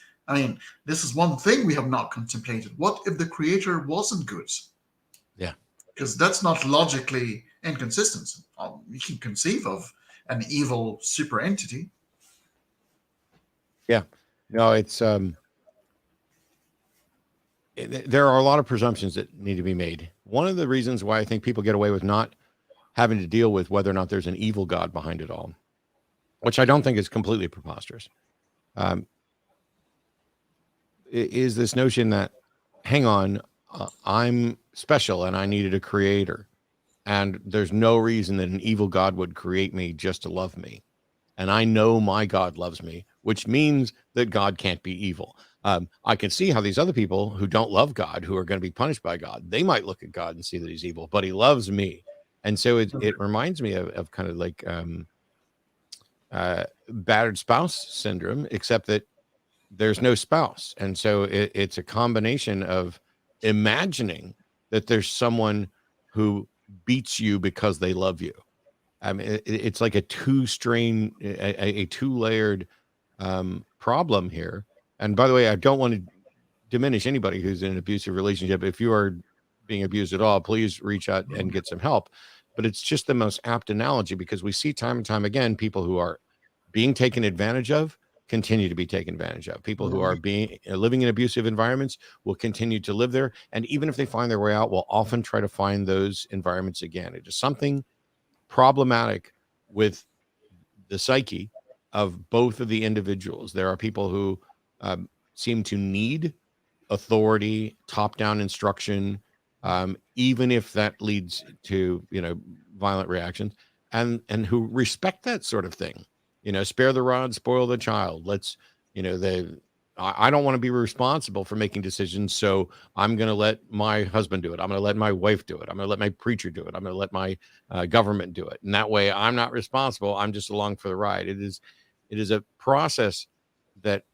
this is one thing we have not contemplated. What if the creator wasn't good? Yeah. Because that's not logically inconsistent. You can conceive of an evil super entity. Yeah. No, it's there are a lot of presumptions that need to be made. One of the reasons why I think people get away with not having to deal with whether or not there's an evil God behind it all, which I don't think is completely preposterous, is this notion that, hang on, I'm special and I needed a creator, and there's no reason that an evil God would create me just to love me. And I know my God loves me, which means that God can't be evil. I can see how these other people who don't love God, who are going to be punished by God, they might look at God and see that he's evil, but he loves me. And so it reminds me of kind of like battered spouse syndrome, except that there's no spouse. And so it's a combination of imagining that there's someone who beats you because they love you. It's like a two-layered problem here. And by the way, I don't want to diminish anybody who's in an abusive relationship. If you are being abused at all, please reach out and get some help. But it's just the most apt analogy, because we see time and time again people who are being taken advantage of continue to be taken advantage of. People who are living in abusive environments will continue to live there, and even if they find their way out, will often try to find those environments again. It is something problematic with the psyche of both of the individuals. There are people who seem to need authority, top-down instruction, even if that leads to, violent reactions, and who respect that sort of thing. Spare the rod, spoil the child. Let's, I don't want to be responsible for making decisions, so I'm going to let my husband do it. I'm going to let my wife do it. I'm going to let my preacher do it. I'm going to let my government do it. And that way I'm not responsible. I'm just along for the ride. It is a process that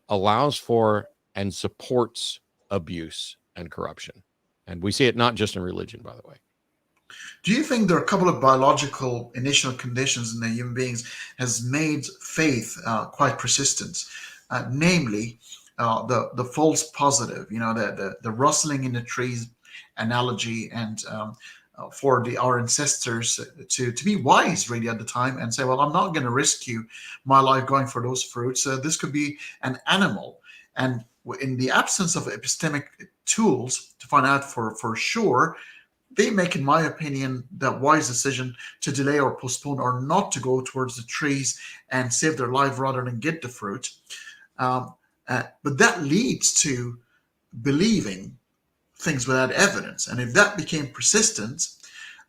allows for and supports abuse and corruption. And we see it not just in religion, by the way. Do you think there are a couple of biological initial conditions in the human beings has made faith quite persistent? Namely, the false positive, the rustling in the trees analogy, and for our ancestors to be wise really at the time and say, well, I'm not going to risk my life going for those fruits. This could be an animal. And in the absence of epistemic tools to find out for sure, they make, in my opinion, that wise decision to delay or postpone or not to go towards the trees and save their life rather than get the fruit. But that leads to believing things without evidence. And if that became persistent,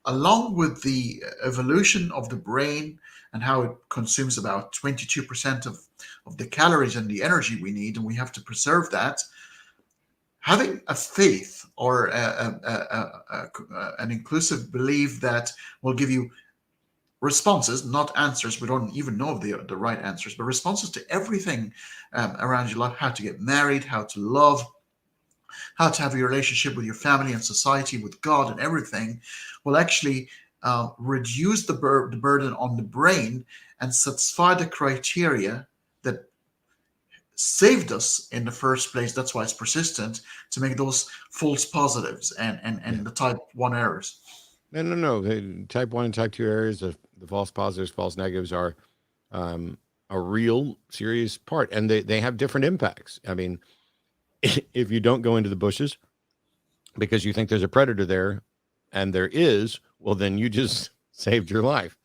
along with the evolution of the brain and how it consumes about 22% of the calories and the energy we need, and we have to preserve that, having a faith or an inclusive belief that will give you responses, not answers. We don't even know the right answers, but responses to everything around your life: how to get married, how to love, how to have a relationship with your family and society, with God and everything, will actually reduce the burden on the brain and satisfy the criteria that saved us in the first place. That's why it's persistent, to make those false positives and the type 1 errors. No. The type 1 and type 2 errors, the false positives, false negatives are a real serious part, and they have different impacts. I mean, if you don't go into the bushes because you think there's a predator there, and there is, well, then you just saved your life.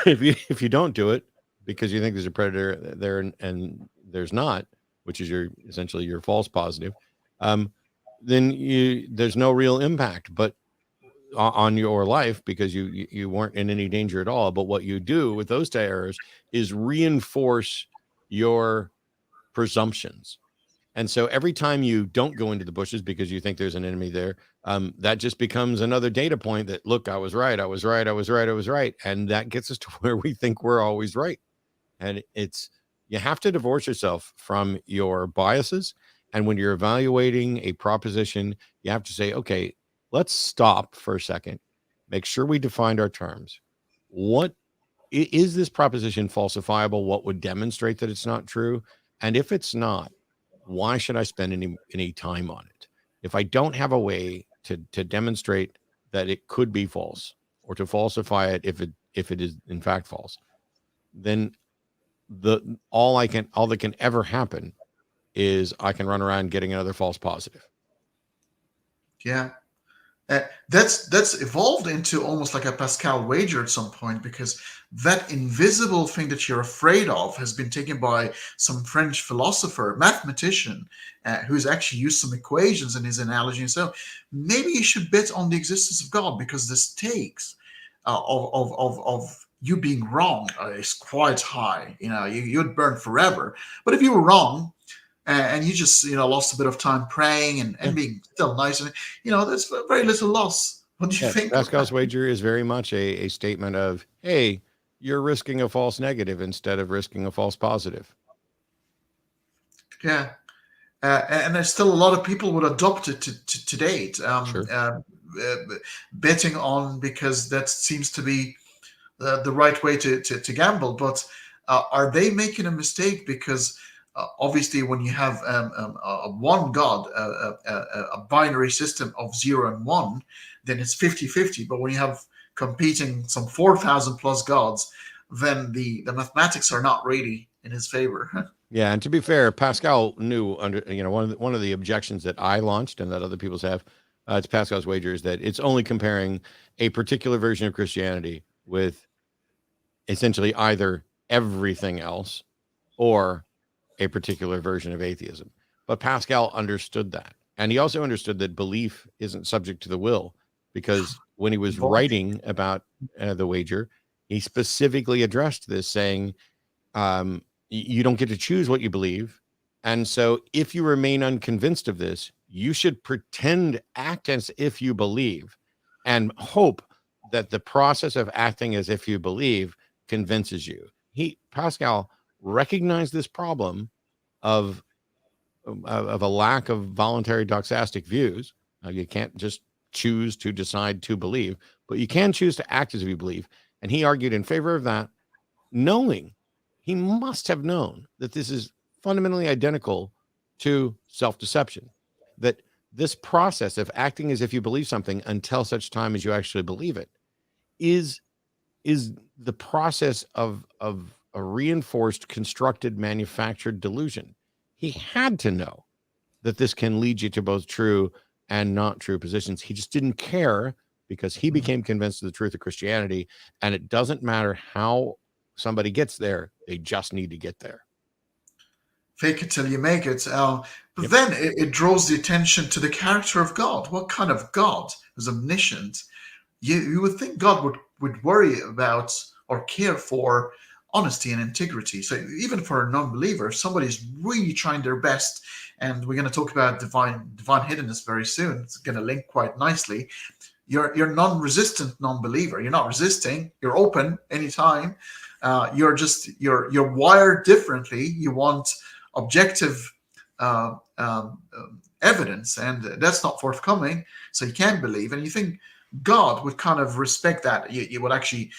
If you don't do it because you think there's a predator there and there's not, which is essentially your false positive, then there's no real impact but on your life, because you weren't in any danger at all. But what you do with those two errors is reinforce your presumptions. And so every time you don't go into the bushes because you think there's an enemy there, that just becomes another data point that, look, I was right. And that gets us to where we think we're always right. And you have to divorce yourself from your biases. And when you're evaluating a proposition, you have to say, okay, let's stop for a second, make sure we defined our terms. What is this proposition falsifiable? What would demonstrate that it's not true? And if it's not, why should I spend any time on it? If I don't have a way to demonstrate that it could be false, or to falsify it if it is in fact false, then all that can ever happen is I can run around getting another false positive. Yeah. That's evolved into almost like a Pascals Wager at some point, because that invisible thing that you're afraid of has been taken by some French philosopher, mathematician, who's actually used some equations in his analogy. And so maybe you should bet on the existence of God, because the stakes of you being wrong is quite high. You'd burn forever. But if you were wrong, and you just lost a bit of time praying and being still nice, and there's very little loss. What do you think? Pascal's Wager is very much a statement of, hey, you're risking a false negative instead of risking a false positive. Yeah. And there's still a lot of people would adopt it to date. Sure. Betting on, because that seems to be the right way to gamble. But are they making a mistake? Because obviously, when you have a one God, a binary system of 0 and 1, then it's 50-50. But when you have competing some 4,000 plus gods, then the mathematics are not really in his favor. Yeah, and to be fair, Pascal knew one of the objections that I launched and that other people have to Pascal's Wager is that it's only comparing a particular version of Christianity with essentially either everything else or a particular version of atheism. But Pascal understood that. And he also understood that belief isn't subject to the will, because when he was writing about the wager, he specifically addressed this, saying, you don't get to choose what you believe. And so if you remain unconvinced of this, you should act as if you believe, and hope that the process of acting as if you believe convinces you. Pascal recognized this problem of a lack of voluntary doxastic views. You can't just choose to decide to believe, but you can choose to act as if you believe. And he argued in favor of that, knowing he must have known that this is fundamentally identical to self-deception, that this process of acting as if you believe something until such time as you actually believe it is the process of a reinforced, constructed, manufactured delusion. He had to know that this can lead you to both true and not true positions. He just didn't care, because he became convinced of the truth of Christianity, and it doesn't matter how somebody gets there, they just need to get there. Fake it till you make it. But Yep. then it draws the attention to the character of God. What kind of God is omniscient? You would think God would worry about or care for honesty and integrity. So even for a non-believer, if somebody's really trying their best, and we're going to talk about divine hiddenness very soon, it's going to link quite nicely. You're non-resistant non-believer. You're not resisting. You're open anytime. You're wired differently. You want objective evidence, and that's not forthcoming. So you can't believe, and you think God would kind of respect that. You would actually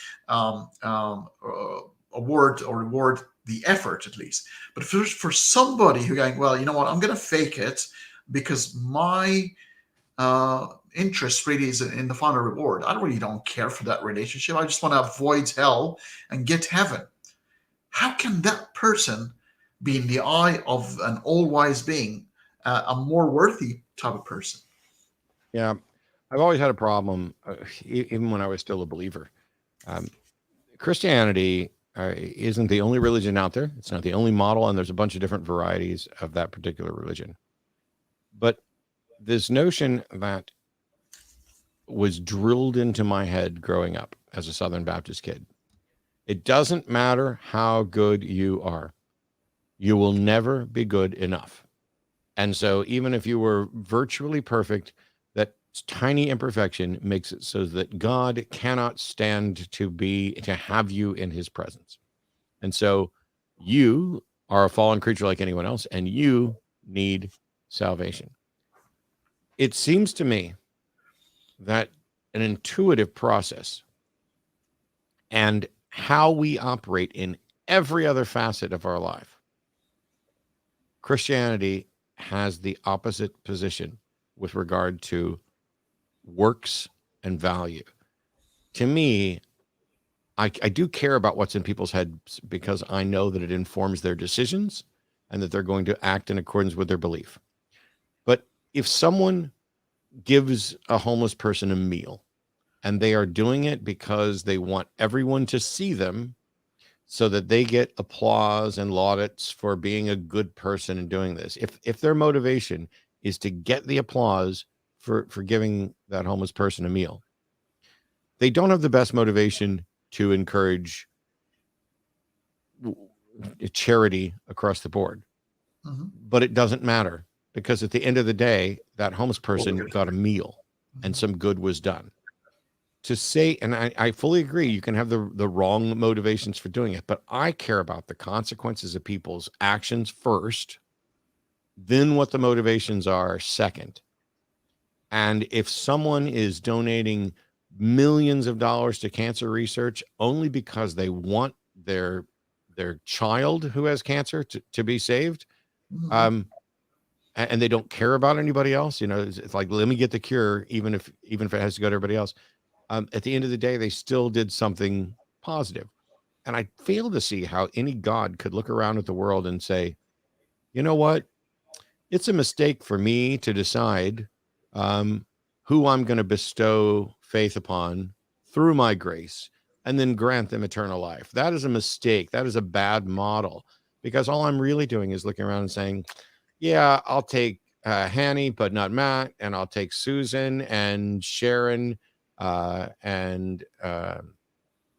award or reward the effort, at least. But for somebody who going, well, you know what, I'm going to fake it because my interest really is in the final reward. I really don't care for that relationship. I just want to avoid hell and get heaven. How can that person be, in the eye of an all-wise being, a more worthy type of person? Yeah, I've always had a problem, even when I was still a believer. Christianity isn't the only religion out there. It's not the only model, and there's a bunch of different varieties of that particular religion. But this notion that was drilled into my head growing up as a Southern Baptist kid: it doesn't matter how good you are, you will never be good enough. And so even if you were virtually perfect, that tiny imperfection makes it so that God cannot stand to have you in his presence. And so you are a fallen creature like anyone else, and you need salvation. It seems to me that an intuitive process, and how we operate in every other facet of our life, Christianity has the opposite position with regard to works and value. To me, I do care about what's in people's heads, because I know that it informs their decisions and that they're going to act in accordance with their belief. But if someone gives a homeless person a meal, and they are doing it because they want everyone to see them so that they get applause and laudits for being a good person and doing this, if their motivation is to get the applause for giving that homeless person a meal, they don't have the best motivation to encourage charity across the board. Mm-hmm. But it doesn't matter, because at the end of the day, that homeless person got a meal and some good was done. To say, and I fully agree, you can have the wrong motivations for doing it, but I care about the consequences of people's actions first, then what the motivations are second. And if someone is donating millions of dollars to cancer research only because they want their child who has cancer to be saved, Mm-hmm. and they don't care about anybody else, it's like, let me get the cure, even if it has to go to everybody else. At the end of the day, they still did something positive. And I fail to see how any God could look around at the world and say, you know what? It's a mistake for me to decide who I'm going to bestow faith upon through my grace, and then grant them eternal life. That is a mistake. That is a bad model, because all I'm really doing is looking around and saying, yeah, I'll take Hanny, but not Matt, and I'll take Susan and Sharon and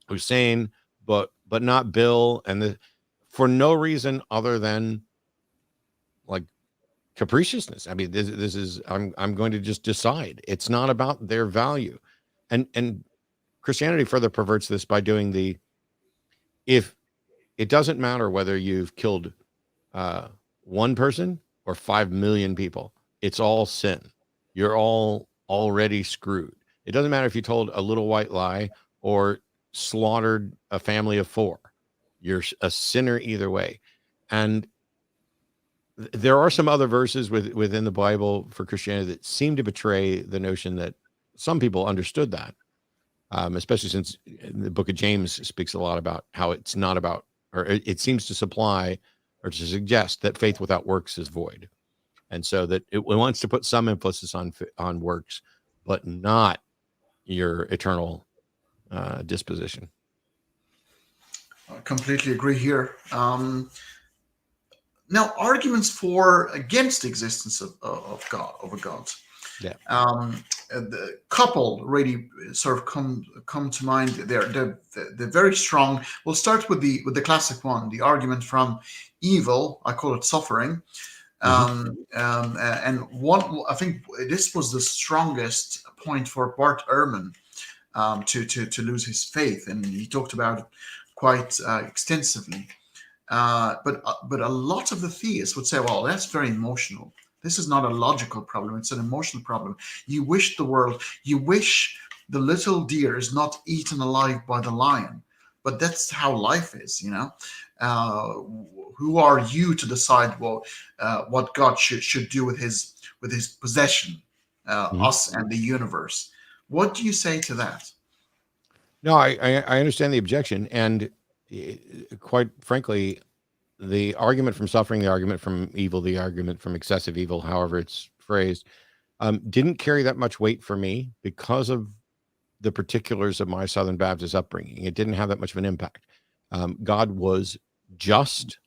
Hussein, but not Bill, and for no reason other than like capriciousness. I mean, this is I'm going to just decide. It's not about their value, and Christianity further perverts this by doing if it doesn't matter whether you've killed one person or 5 million people, it's all sin. You're all already screwed. It doesn't matter if you told a little white lie or slaughtered a family of 4. You're a sinner either way. And there are some other verses within the Bible for Christianity that seem to betray the notion that some people understood that, especially since the book of James speaks a lot about how it's not about, or it seems to supply or to suggest that faith without works is void. And so that it wants to put some emphasis on works, but not your eternal disposition. I completely agree here. Now, arguments for against the existence of God, over God. Yeah. The couple really sort of come to mind. They're very strong. We'll start with the classic one, the argument from evil. I call it suffering. And one, I think this was the strongest point for Bart Ehrman to lose his faith, and he talked about it quite extensively. But a lot of the theists would say, well, that's very emotional. This is not a logical problem. It's an emotional problem. You wish the little deer is not eaten alive by the lion. But that's how life is, you know. Who are you to decide what God should do with his possession, us and the universe? What do you say to that? No, I understand the objection, and quite frankly, the argument from suffering, the argument from evil, the argument from excessive evil, however it's phrased, didn't carry that much weight for me because of the particulars of my Southern Baptist upbringing. It didn't have that much of an impact. God was just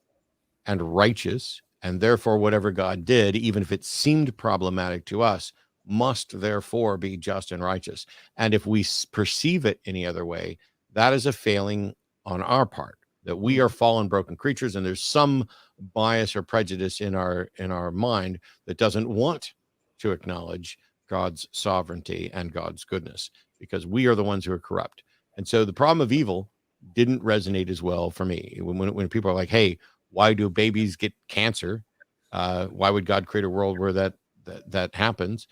and righteous, and therefore whatever God did, even if it seemed problematic to us, must therefore be just and righteous. And if we perceive it any other way, that is a failing on our part, that we are fallen, broken creatures, and there's some bias or prejudice in our mind that doesn't want to acknowledge God's sovereignty and God's goodness, because we are the ones who are corrupt. And so the problem of evil didn't resonate as well for me. When people are like, hey, why do babies get cancer? Why would God create a world where that happens?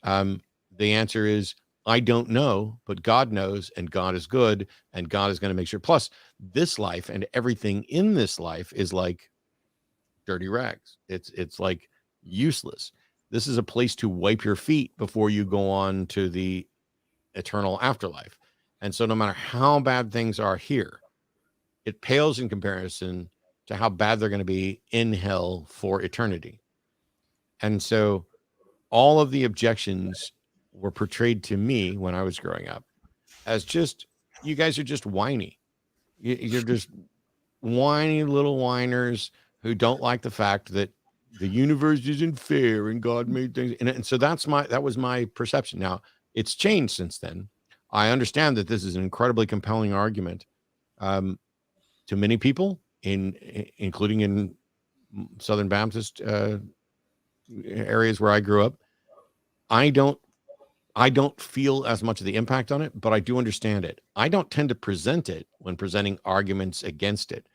The answer is, I don't know, but God knows, and God is good, and God is going to make sure. Plus, this life and everything in this life is like dirty rags. It's like useless. This is a place to wipe your feet before you go on to the eternal afterlife. And so no matter how bad things are here, it pales in comparison to how bad they're going to be in hell for eternity. And so all of the objections were portrayed to me when I was growing up as just, you guys are just whiny. You're just whiny little whiners who don't like the fact that the universe isn't fair and God made things. And so that was my perception. Now, it's changed since then. I understand that this is an incredibly compelling argument to many people, including in Southern Baptist areas where I grew up. I don't feel as much of the impact on it, but I do understand it. I don't tend to present it when presenting arguments against it,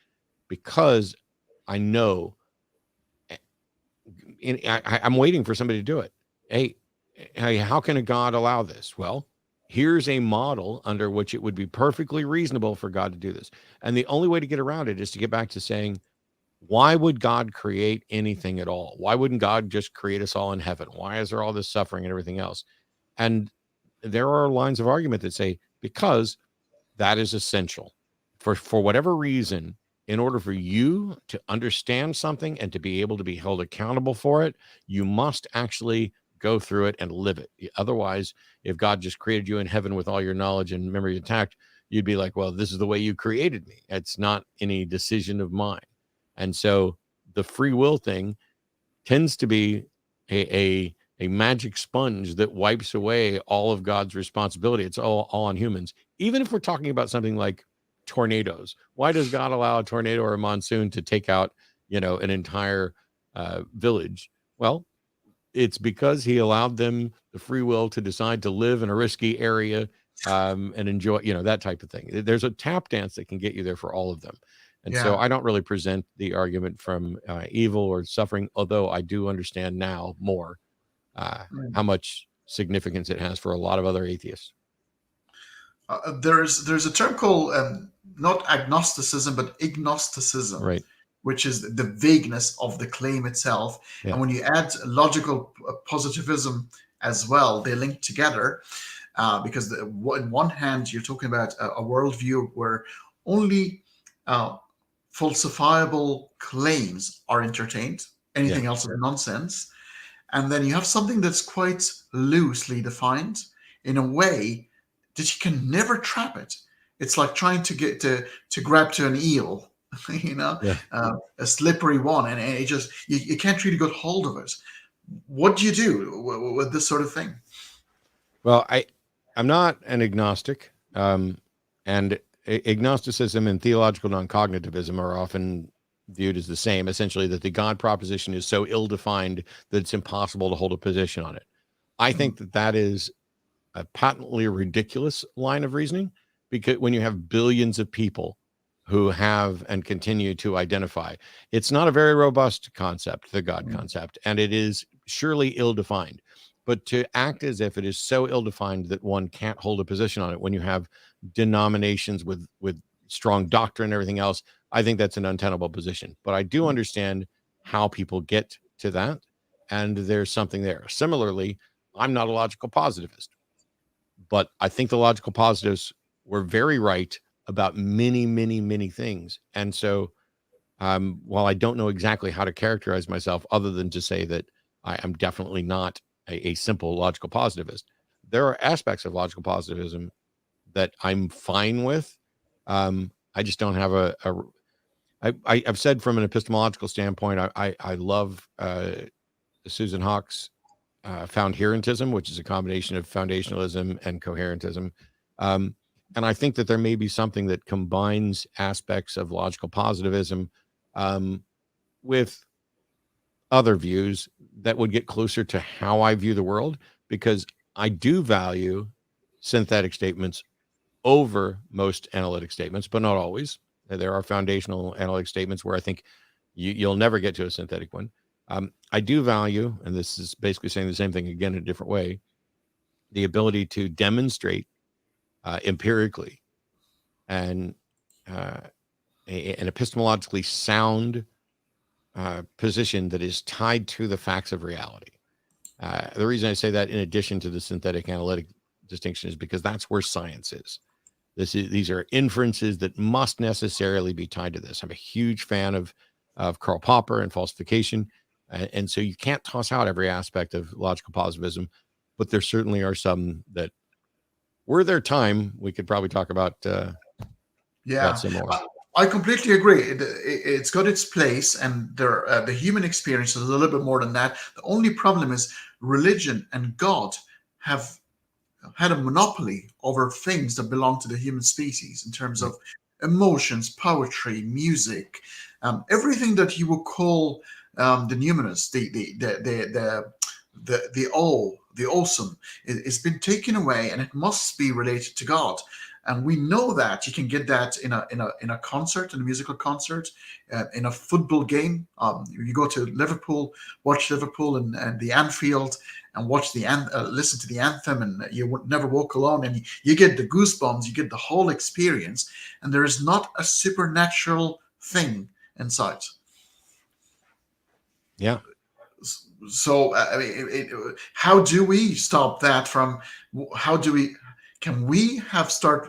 because I know I'm waiting for somebody to do it. Hey, how can a God allow this? Well, here's a model under which it would be perfectly reasonable for God to do this. And the only way to get around it is to get back to saying, why would God create anything at all? Why wouldn't God just create us all in heaven? Why is there all this suffering and everything else? And there are lines of argument that say, because that is essential. For whatever reason, in order for you to understand something and to be able to be held accountable for it, you must actually go through it and live it. Otherwise, if God just created you in heaven with all your knowledge and memory intact, you'd be like, well, this is the way you created me. It's not any decision of mine. And so the free will thing tends to be a magic sponge that wipes away all of God's responsibility. It's all on humans. Even if we're talking about something like tornadoes, why does God allow a tornado or a monsoon to take out, an entire village? Well, it's because he allowed them the free will to decide to live in a risky area and enjoy, that type of thing. There's a tap dance that can get you there for all of them. And so I don't really present the argument from evil or suffering, although I do understand now more how much significance it has for a lot of other atheists. There's a term called not agnosticism, but ignosticism, right? Which is the vagueness of the claim itself. Yeah. And when you add logical positivism as well, they link together because in one hand, you're talking about a worldview where only falsifiable claims are entertained. Anything else is nonsense. And then you have something that's quite loosely defined in a way that you can never trap it. It's like trying to get to grab to an eel, a slippery one, and it just you can't really get hold of it. What do you do with this sort of thing? Well, I'm not an agnostic, and agnosticism and theological non-cognitivism are often viewed as the same, essentially that the God proposition is so ill-defined that it's impossible to hold a position on it. I think that is a patently ridiculous line of reasoning, because when you have billions of people who have and continue to identify, it's not a very robust concept, the God concept, and it is surely ill-defined. But to act as if it is so ill-defined that one can't hold a position on it when you have denominations with strong doctrine and everything else, I think that's an untenable position. But I do understand how people get to that, and there's something there. Similarly, I'm not a logical positivist, but I think the logical positives were very right about many, many, many things. And so while I don't know exactly how to characterize myself other than to say that I am definitely not a simple logical positivist, there are aspects of logical positivism that I'm fine with. I just don't have I've said from an epistemological standpoint, I love Susan Hawke's foundherentism, which is a combination of foundationalism and coherentism. And I think that there may be something that combines aspects of logical positivism with other views that would get closer to how I view the world, because I do value synthetic statements over most analytic statements, but not always. There are foundational analytic statements where I think you'll never get to a synthetic one. I do value, and this is basically saying the same thing again in a different way, the ability to demonstrate empirically and an epistemologically sound position that is tied to the facts of reality. The reason I say that, in addition to the synthetic analytic distinction, is because that's where science is. These are inferences that must necessarily be tied to this. I'm a huge fan of Karl Popper and falsification. And so you can't toss out every aspect of logical positivism, but there certainly are some that, were there time, we could probably talk about some more. I completely agree. It's got its place, and the human experience is a little bit more than that. The only problem is religion and God have had a monopoly over things that belong to the human species in terms of emotions, poetry, music, everything that you would call the numinous, the awesome. It's been taken away, and it must be related to God. And we know that you can get that in a concert, in a musical concert, in a football game. You go to Liverpool, watch Liverpool and the Anfield, and watch listen to the anthem, and you would never walk alone, and you get the goosebumps, you get the whole experience, and there is not a supernatural thing inside. Yeah. So how do we stop that from? Can we start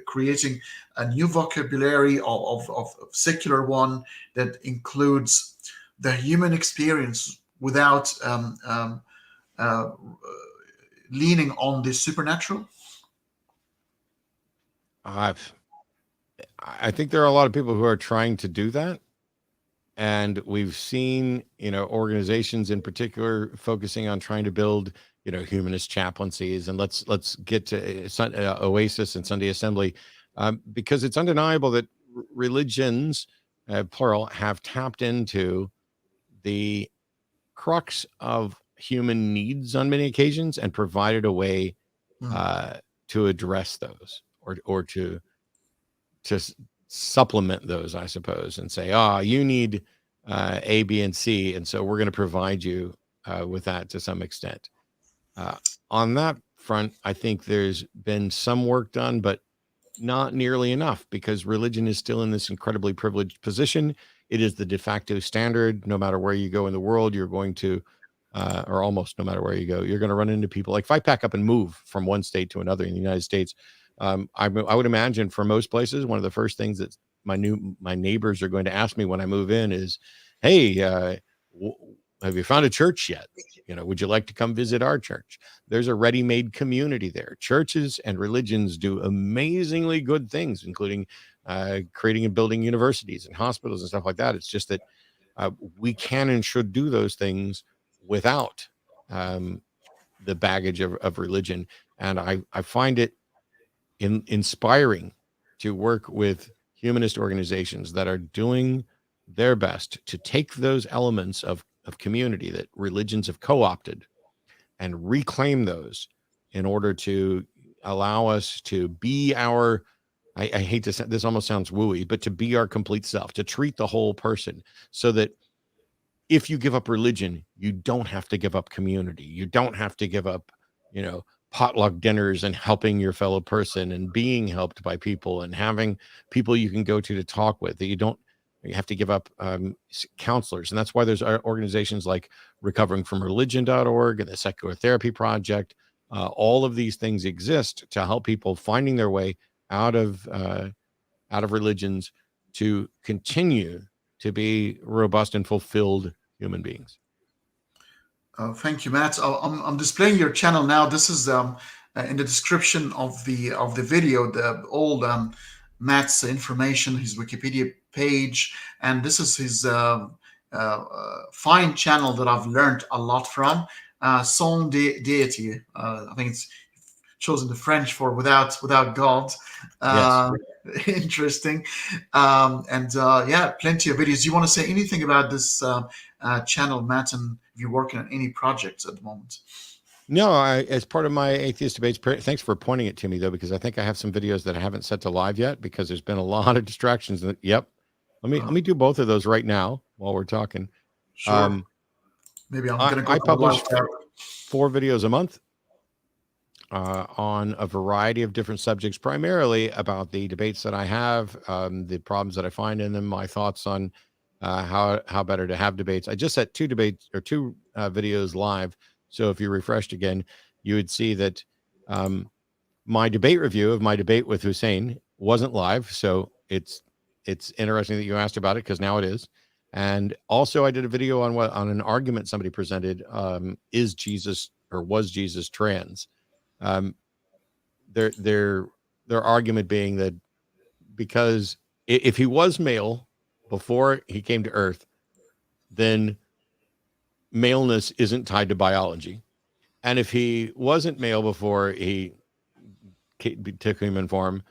creating a new vocabulary of secular one that includes the human experience without leaning on the supernatural? I think there are a lot of people who are trying to do that. And we've seen, organizations in particular focusing on trying to build, humanist chaplaincies. And let's get to Oasis and Sunday Assembly, because it's undeniable that religions, plural, have tapped into the crux of human needs on many occasions and provided a way to address those, or to supplement those, I suppose, and say, you need A, B, and C, and so we're going to provide you with that to some extent. On that front, I think there's been some work done, but not nearly enough, because religion is still in this incredibly privileged position. It is the de facto standard. No matter where you go in the world, you're going to, or almost no matter where you go, you're going to run into people. Like if I pack up and move from one state to another in the United States, I would imagine for most places, one of the first things that my neighbors are going to ask me when I move in is, "Hey, have you found a church yet? Would you like to come visit our church?" There's a ready-made community there. Churches and religions do amazingly good things, including creating and building universities and hospitals and stuff like that. It's just that we can and should do those things without the baggage of religion. And I find it inspiring to work with humanist organizations that are doing their best to take those elements of community that religions have co-opted and reclaim those in order to allow us to be our, I hate to say, this almost sounds wooey, but to be our complete self, to treat the whole person, so that if you give up religion, you don't have to give up community. You don't have to give up, potluck dinners and helping your fellow person and being helped by people and having people you can go to talk with, that you have to give up counselors. And that's why there's organizations like recoveringfromreligion.org and the Secular Therapy Project. All of these things exist to help people finding their way out of religions to continue to be robust and fulfilled human beings. Thank you, Matt. I'm displaying your channel now. This is in the description of the video, the old Matt's information, his Wikipedia page, and this is his fine channel that I've learned a lot from. Sans deity. I think it's chosen the French for without God. Yes. Interesting. Yeah, plenty of videos. Do you want to say anything about this channel, Matt, and if you're working on any projects at the moment? No, as part of my atheist debates, thanks for pointing it to me, though, because I think I have some videos that I haven't set to live yet, because there's been a lot of distractions. Yep. Let me do both of those right now while we're talking. Sure. Maybe I'm going to go. I publish 4 videos a month on a variety of different subjects, primarily about the debates that I have, the problems that I find in them, my thoughts on how better to have debates. I just set 2 videos live. So if you refreshed again, you would see that my debate review of my debate with Hussein wasn't live. So it's interesting that you asked about it, because now it is. And also I did a video on an argument somebody presented, is Jesus, or was Jesus, trans? Their argument being that because if he was male before he came to Earth, then maleness isn't tied to biology. And if he wasn't male before he took human form,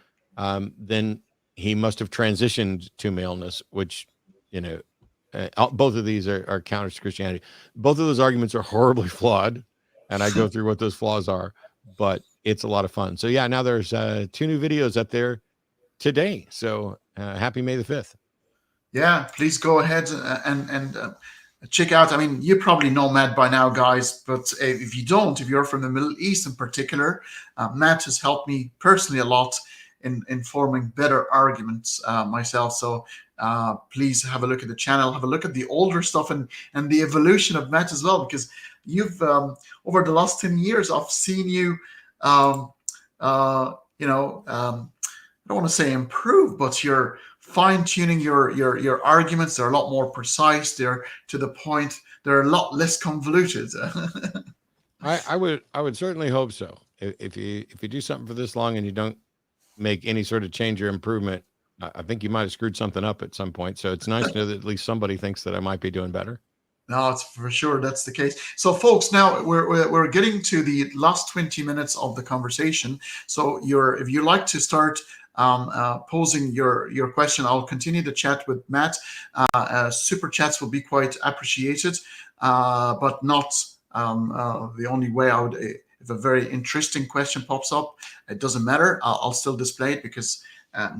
then he must have transitioned to maleness, which, both of these are counters to Christianity. Both of those arguments are horribly flawed, and I go through what those flaws are, but it's a lot of fun. So yeah, now there's 2 new videos up there today. So happy May the 5th. Yeah, please go ahead and check out. I mean, you probably know Matt by now, guys, but if you don't, if you're from the Middle East in particular, Matt has helped me personally a lot in forming better arguments myself. So please have a look at the channel, have a look at the older stuff and the evolution of Matt as well, because you've over the last 10 years, I've seen you, I don't want to say improve, but you're fine-tuning your arguments. They're a lot more precise. They're to the point. They're a lot less convoluted. I would certainly hope so. If you do something for this long and you don't make any sort of change or improvement, I think you might have screwed something up at some point. So it's nice to know that at least somebody thinks that I might be doing better. No, it's for sure that's the case. So, folks, now we're getting to the last 20 minutes of the conversation. So, if you like to start posing your question, I'll continue the chat with Matt. Super chats will be quite appreciated, but not the only way I would. If a very interesting question pops up, it doesn't matter. I'll still display it because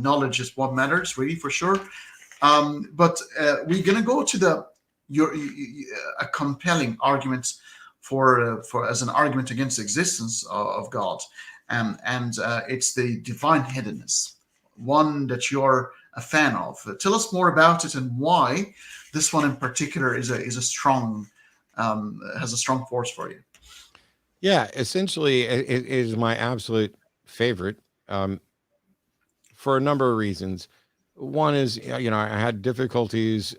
knowledge is what matters, really, for sure. But we're going to go to a compelling argument for as an argument against the existence of God, and it's the divine hiddenness, one that you're a fan of. Tell us more about it and why this one in particular is a strong has a strong force for you. Yeah, essentially, it is my absolute favorite for a number of reasons. One is, I had difficulties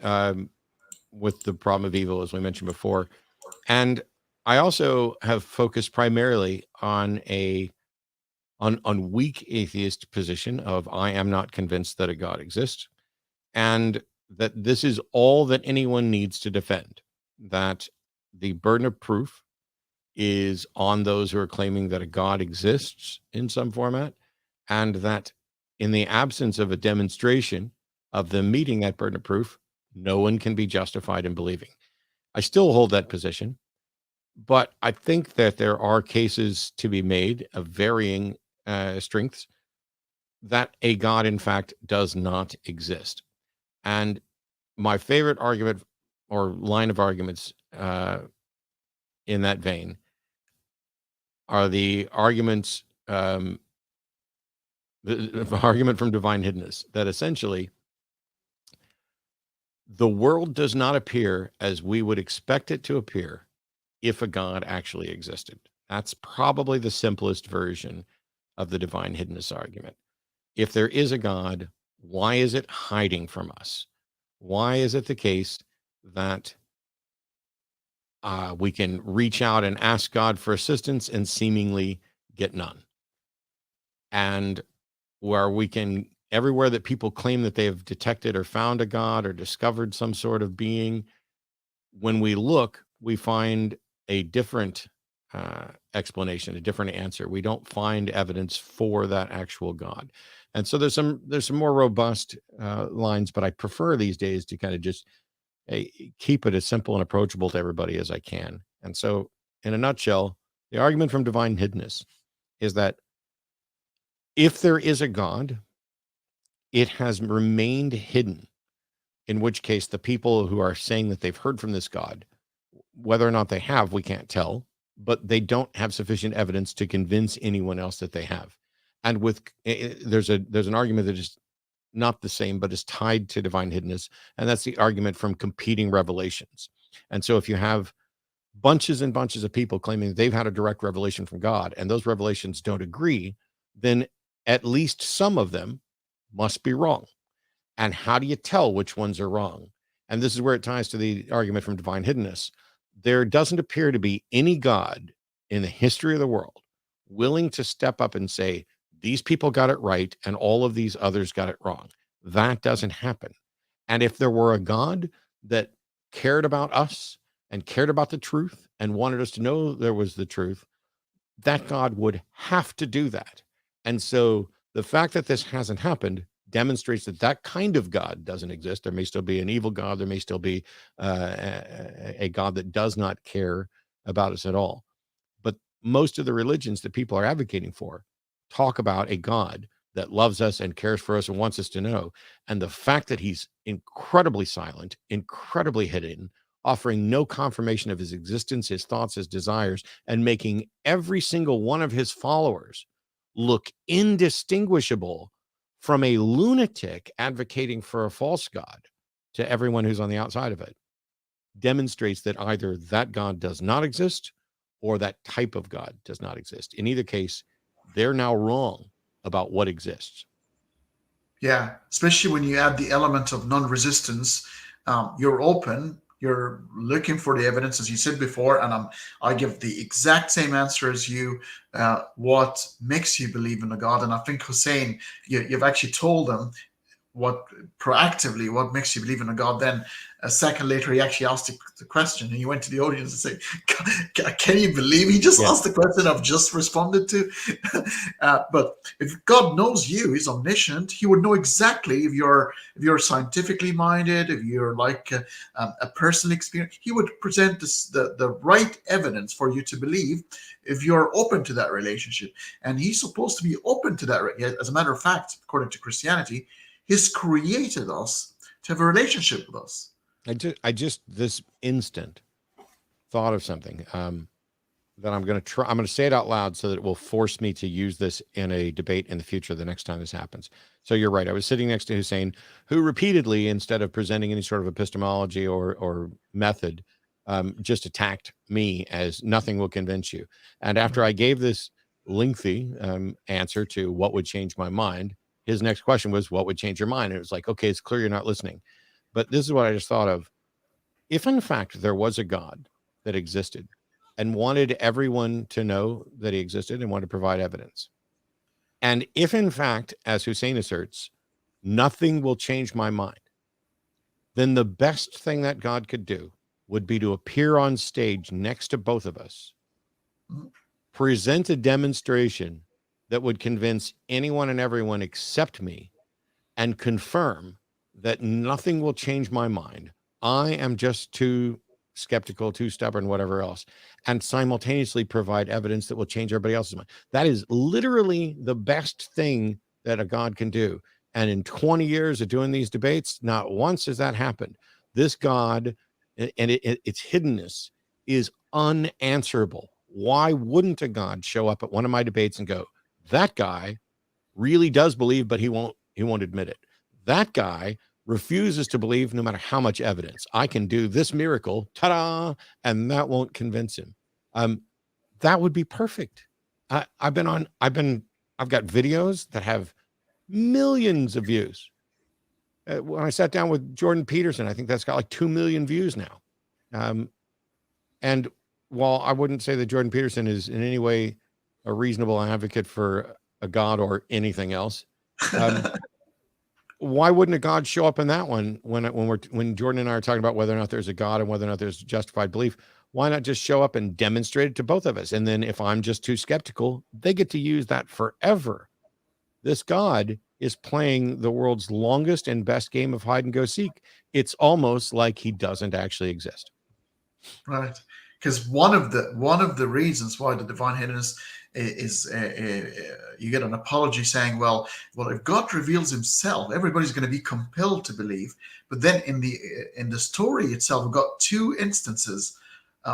with the problem of evil, as we mentioned before. And I also have focused primarily on on weak atheist position of I am not convinced that a God exists, and that this is all that anyone needs to defend, that the burden of proof is on those who are claiming that a God exists in some format, and that in the absence of a demonstration of them meeting that burden of proof, no one can be justified in believing. I still hold that position, but I think that there are cases to be made of varying strengths that a God, in fact, does not exist. And my favorite argument or line of arguments in that vein are the arguments, the argument from divine hiddenness, that essentially the world does not appear as we would expect it to appear if a God actually existed. That's probably the simplest version of the divine hiddenness argument. If there is a God, why is it hiding from us? Why is it the case that we can reach out and ask God for assistance and seemingly get none? And where we can, everywhere that people claim that they have detected or found a God or discovered some sort of being, when we look, we find a different explanation, a different answer. We don't find evidence for that actual God. And so there's some more robust lines, but I prefer these days to kind of just keep it as simple and approachable to everybody as I can. And so, in a nutshell, the argument from divine hiddenness is that if there is a God, it has remained hidden, in which case the people who are saying that they've heard from this God, whether or not they have, we can't tell, but they don't have sufficient evidence to convince anyone else that they have. And there's an argument that is not the same, but is tied to divine hiddenness, and that's the argument from competing revelations. And so if you have bunches and bunches of people claiming they've had a direct revelation from God, and those revelations don't agree, then at least some of them must be wrong. And how do you tell which ones are wrong? And this is where it ties to the argument from divine hiddenness. There doesn't appear to be any God in the history of the world willing to step up and say, these people got it right and all of these others got it wrong. That doesn't happen. And if there were a God that cared about us and cared about the truth and wanted us to know there was the truth, that God would have to do that. And so the fact that this hasn't happened demonstrates that that kind of God doesn't exist. There may still be an evil God. There may still be a God that does not care about us at all. But most of the religions that people are advocating for talk about a God that loves us and cares for us and wants us to know. And the fact that he's incredibly silent, incredibly hidden, offering no confirmation of his existence, his thoughts, his desires, and making every single one of his followers look indistinguishable from a lunatic advocating for a false God to everyone who's on the outside of it, demonstrates that either that God does not exist or that type of God does not exist. In either case, they're now wrong about what exists. Yeah, especially when you add the element of non-resistance, you're open You're looking for the evidence, as you said before, and I give the exact same answer as you. What makes you believe in a God? And I think Hussein, you've actually told them what makes you believe in a God. Then a second later, he actually asked the question, and he went to the audience and said, "Can you believe he just asked the question I've just responded to?" But if God knows you, He's omniscient. He would know exactly if you're scientifically minded, if you're like a personal experience. He would present the right evidence for you to believe if you're open to that relationship. And He's supposed to be open to that. As a matter of fact, according to Christianity, He's created us to have a relationship with us. I just this instant thought of something that I'm going to try. I'm going to say it out loud so that it will force me to use this in a debate in the future the next time this happens. So you're right. I was sitting next to Hussein, who repeatedly, instead of presenting any sort of epistemology or method, just attacked me as nothing will convince you. And after I gave this lengthy answer to what would change my mind, his next question was, what would change your mind? And it was like, okay, it's clear you're not listening. But this is what I just thought of. If in fact there was a God that existed and wanted everyone to know that he existed and wanted to provide evidence, and if in fact, as Hussein asserts, nothing will change my mind, then the best thing that God could do would be to appear on stage next to both of us, present a demonstration that would convince anyone and everyone except me, and confirm that nothing will change my mind. I am just too skeptical, too stubborn, whatever else, and simultaneously provide evidence that will change everybody else's mind. That is literally the best thing that a God can do. And in 20 years of doing these debates, not once has that happened. This God and its hiddenness is unanswerable. Why wouldn't a God show up at one of my debates and go, that guy really does believe, but he won't admit it. That guy refuses to believe no matter how much evidence. I can do this miracle, ta-da, and that won't convince him. That would be perfect. I've got videos that have millions of views. When I sat down with Jordan Peterson, I think that's got like 2 million views now. And while I wouldn't say that Jordan Peterson is in any way a reasonable advocate for a God or anything else, why wouldn't a God show up in that one when Jordan and I are talking about whether or not there's a God and whether or not there's justified belief? Why not just show up and demonstrate it to both of us? And then if I'm just too skeptical, they get to use that forever. This God is playing the world's longest and best game of hide and go seek. It's almost like he doesn't actually exist. Right. Because one of the reasons why the divine hiddenness is you get an apology saying, well, if God reveals himself, everybody's going to be compelled to believe. But then in the story itself, we've got two instances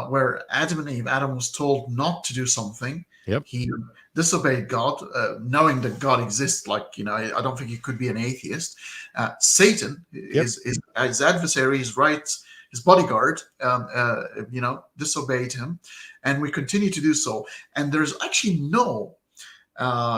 where Adam was told not to do something. Yep. He disobeyed God, knowing that God exists. I don't think he could be an atheist. Satan, his adversary, his bodyguard, disobeyed him, and we continue to do so. And there's actually no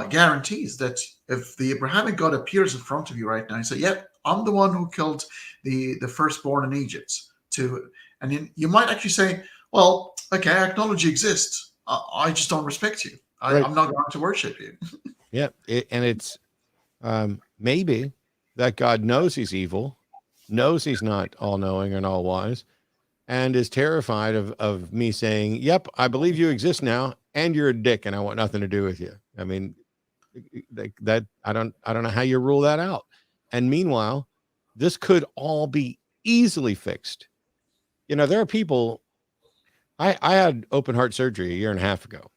guarantees that if the Abrahamic God appears in front of you right now and say, "Yeah, I'm the one who killed the firstborn in Egypt," and then you might actually say, "Well, okay, I acknowledge you exist. I just don't respect you. I'm not going to worship you." Yeah, and it's maybe that God knows he's evil, knows he's not all-knowing and all-wise, and is terrified of me saying, "Yep, I believe you exist now, and you're a dick, and I want nothing to do with you." I mean, that I don't know how you rule that out. And meanwhile, this could all be easily fixed. There are people. I had open heart surgery a year and a half ago.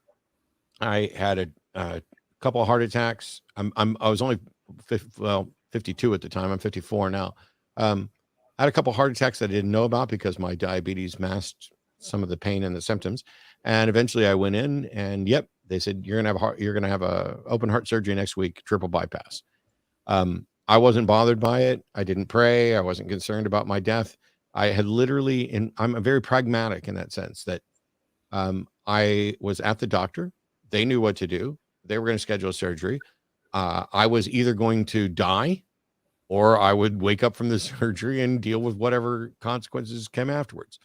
I had a couple of heart attacks. I was only 52 at the time. I'm 54 now. I had a couple of heart attacks that I didn't know about because my diabetes masked some of the pain and the symptoms. And eventually I went in and they said, you're going to have a open heart surgery next week, triple bypass. I wasn't bothered by it. I didn't pray. I wasn't concerned about my death. I had literally, I'm very pragmatic in that sense that I was at the doctor. They knew what to do. They were going to schedule a surgery. I was either going to die or I would wake up from the surgery and deal with whatever consequences came afterwards.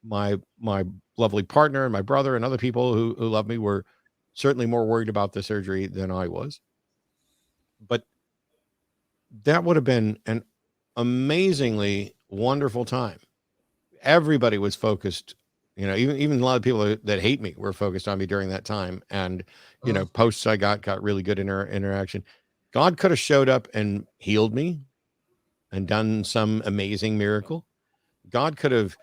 My lovely partner and my brother and other people who love me were certainly more worried about the surgery than I was. But that would have been an amazingly wonderful time. Everybody was focused, even a lot of people that hate me were focused on me during that time. And, posts I got really good interaction. God could have showed up and healed me and done some amazing miracle. God could have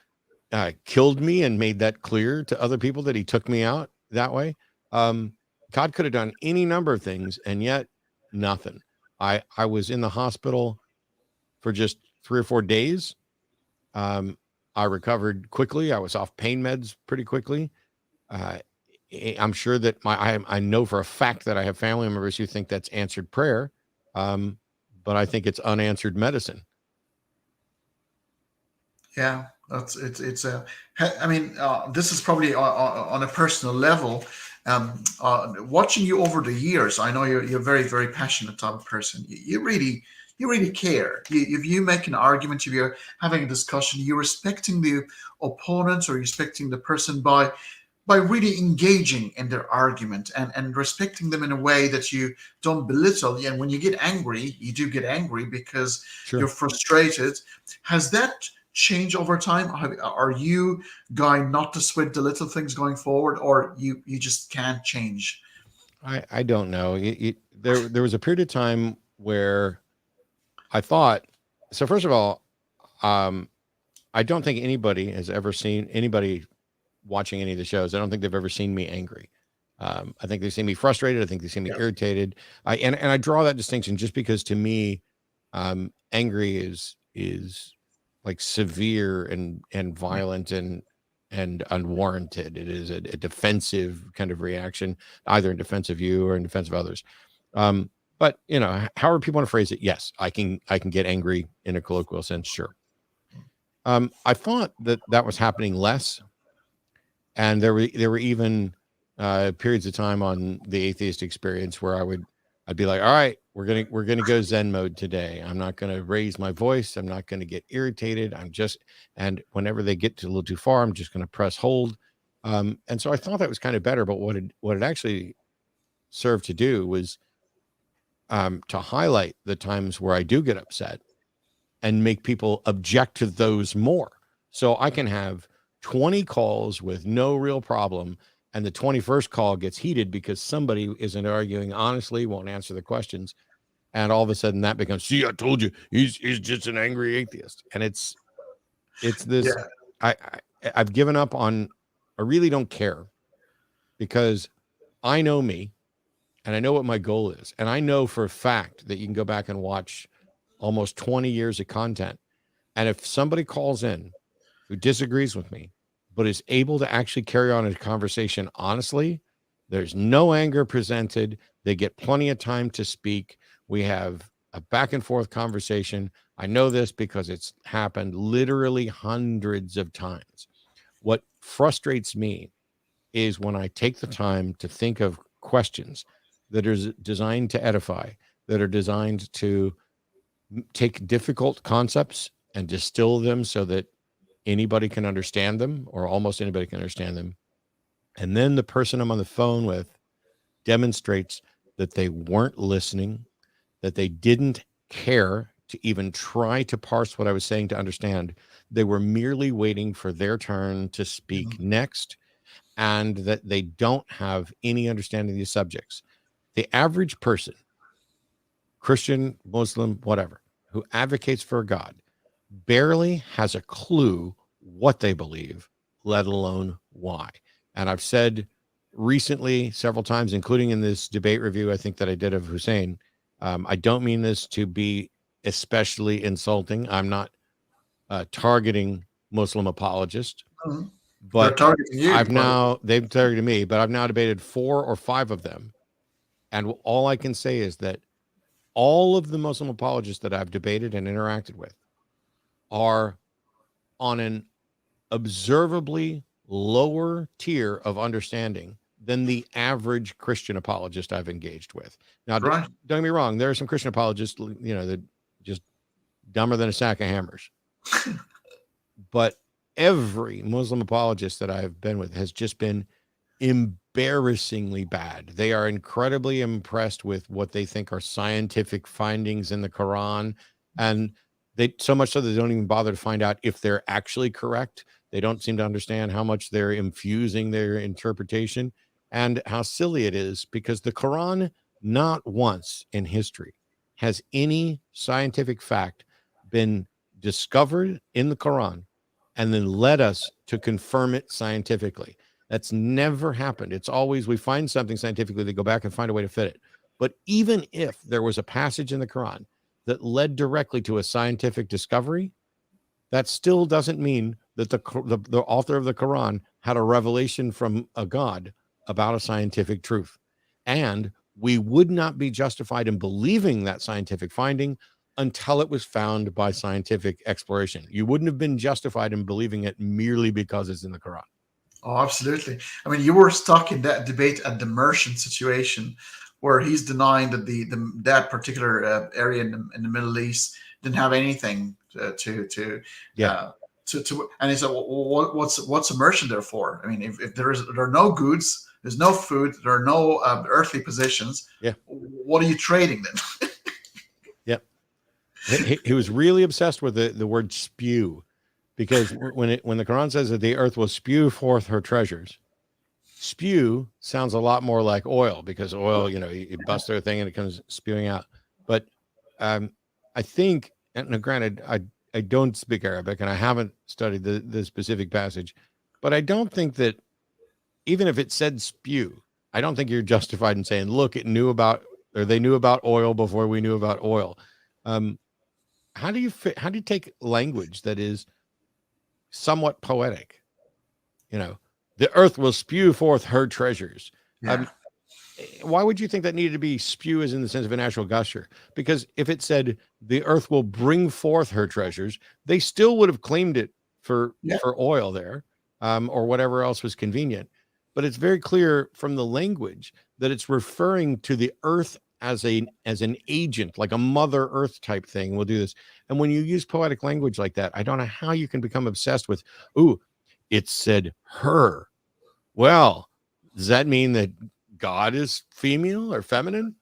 killed me and made that clear to other people that he took me out that way. God could have done any number of things, and yet nothing. I was in the hospital for just 3 or 4 days. I recovered quickly. I was off pain meds pretty quickly. I'm sure that I know for a fact that I have family members who think that's answered prayer, but I think it's unanswered medicine. Yeah, it's a. I mean, this is probably on a personal level. Watching you over the years, I know you're very, very passionate type of person. You really care. If you make an argument, if you're having a discussion, you're respecting the opponent or respecting the person by really engaging in their argument and respecting them in a way that you don't belittle. And when you get angry, you do get angry because Sure. you're frustrated. Has that changed over time? Are you guy not to sweat the little things going forward, or you just can't change? I don't know. There was a period of time where I thought, so first of all, I don't think anybody has ever seen anybody watching any of the shows. I don't think they've ever seen me angry. I think they've seen me frustrated. I think they've seen me irritated. And I draw that distinction just because to me, angry is like severe and violent and unwarranted. It is a defensive kind of reaction, either in defense of you or in defense of others. But however people want to phrase it, yes, I can get angry in a colloquial sense. Sure. I thought that was happening less. And there were even periods of time on the atheist experience where I'd be like, all right, we're gonna go Zen mode today. I'm not gonna raise my voice. I'm not gonna get irritated. And whenever they get a little too far, I'm just gonna press hold. And so I thought that was kind of better. But what it actually served to do was to highlight the times where I do get upset and make people object to those more. So I can have 20 calls with no real problem, and the 21st call gets heated because somebody isn't arguing honestly, won't answer the questions, and all of a sudden that becomes, see, I told you, he's just an angry atheist. And it's this. Yeah. I've given up on. I really don't care, because I know me, and I know what my goal is, and I know for a fact that you can go back and watch almost 20 years of content, and if somebody calls in who disagrees with me, but is able to actually carry on a conversation honestly, there's no anger presented. They get plenty of time to speak. We have a back and forth conversation. I know this because it's happened literally hundreds of times. What frustrates me is when I take the time to think of questions that are designed to edify, that are designed to take difficult concepts and distill them so that anybody can understand them, or almost anybody can understand them. And then the person I'm on the phone with demonstrates that they weren't listening, that they didn't care to even try to parse what I was saying to understand. They were merely waiting for their turn to speak next, and that they don't have any understanding of these subjects. The average person, Christian, Muslim, whatever, who advocates for God barely has a clue what they believe, let alone why. And I've said recently several times, including in this debate review I think that I did of Hussein, I don't mean this to be especially insulting. I'm not targeting Muslim apologists, but they've targeted me, but I've now debated 4 or 5 of them. And all I can say is that all of the Muslim apologists that I've debated and interacted with are on an observably lower tier of understanding than the average Christian apologist I've engaged with. Now, don't get me wrong, there are some Christian apologists, that dumber than a sack of hammers. But every Muslim apologist that I've been with has just been embarrassingly bad. They are incredibly impressed with what they think are scientific findings in the Quran, and they so much so they don't even bother to find out if they're actually correct. They don't seem to understand how much they're infusing their interpretation and how silly it is, because the Quran, not once in history has any scientific fact been discovered in the Quran and then led us to confirm it scientifically. That's never happened. It's always we find something scientifically, they go back and find a way to fit it. But even if there was a passage in the Quran that led directly to a scientific discovery, that still doesn't mean that the author of the Quran had a revelation from a God about a scientific truth. And we would not be justified in believing that scientific finding until it was found by scientific exploration. You wouldn't have been justified in believing it merely because it's in the Quran. Oh, absolutely. I mean, you were stuck in that debate at the merchant situation, where he's denying that that particular area in the Middle East didn't have anything and he said, well, what's a merchant there for? I mean, if there are no goods, there's no food, there are no earthly possessions. Yeah. What are you trading then? Yeah. He was really obsessed with the word spew, because when the Quran says that the earth will spew forth her treasures, spew sounds a lot more like oil, because oil, you bust their thing and it comes spewing out. But I think, and granted, I don't speak Arabic and I haven't studied the specific passage, but I don't think that even if it said spew, I don't think you're justified in saying, look, they knew about oil before we knew about oil. How do you take language that is somewhat poetic? The earth will spew forth her treasures. Yeah. Why would you think that needed to be spew as in the sense of a natural gusher? Because if it said the earth will bring forth her treasures, they still would have claimed it for oil there, or whatever else was convenient. But it's very clear from the language that it's referring to the earth as an agent, like a mother earth type thing. We'll do this. And when you use poetic language like that, I don't know how you can become obsessed with, it said her. Well, does that mean that God is female or feminine?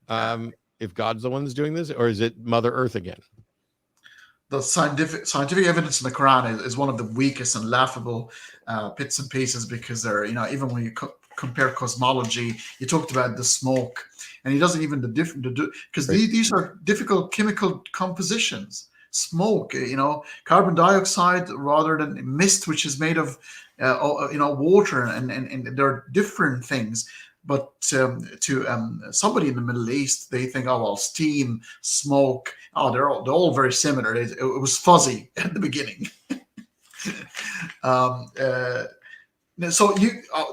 If God's the one that's doing this, or is it Mother Earth again? The scientific evidence in the Quran is one of the weakest and laughable bits and pieces, because they're, even when you compare cosmology, you talked about the smoke, and he doesn't even because these are difficult chemical compositions. Smoke, carbon dioxide rather than mist, which is made of water, and there are different things. But to somebody in the Middle East, they think, oh well, steam, smoke, they're all very similar. It was fuzzy at the beginning. So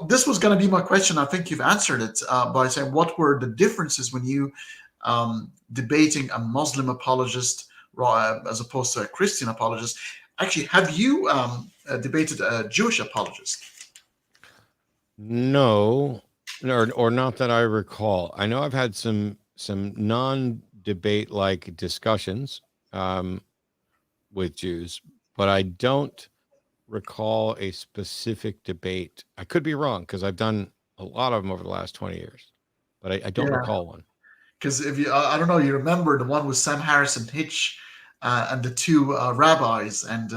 this was going to be my question. I think you've answered it by saying, what were the differences when you debating a Muslim apologist as opposed to a Christian apologist? Actually, have you debated a Jewish apologist? No. Or not that I recall. I know I've had some non-debate like discussions with Jews, but I don't recall a specific debate. I could be wrong, because I've done a lot of them over the last 20 years, but I don't recall one. Because if I don't know, you remember the one with Sam Harrison Hitch and the two rabbis, and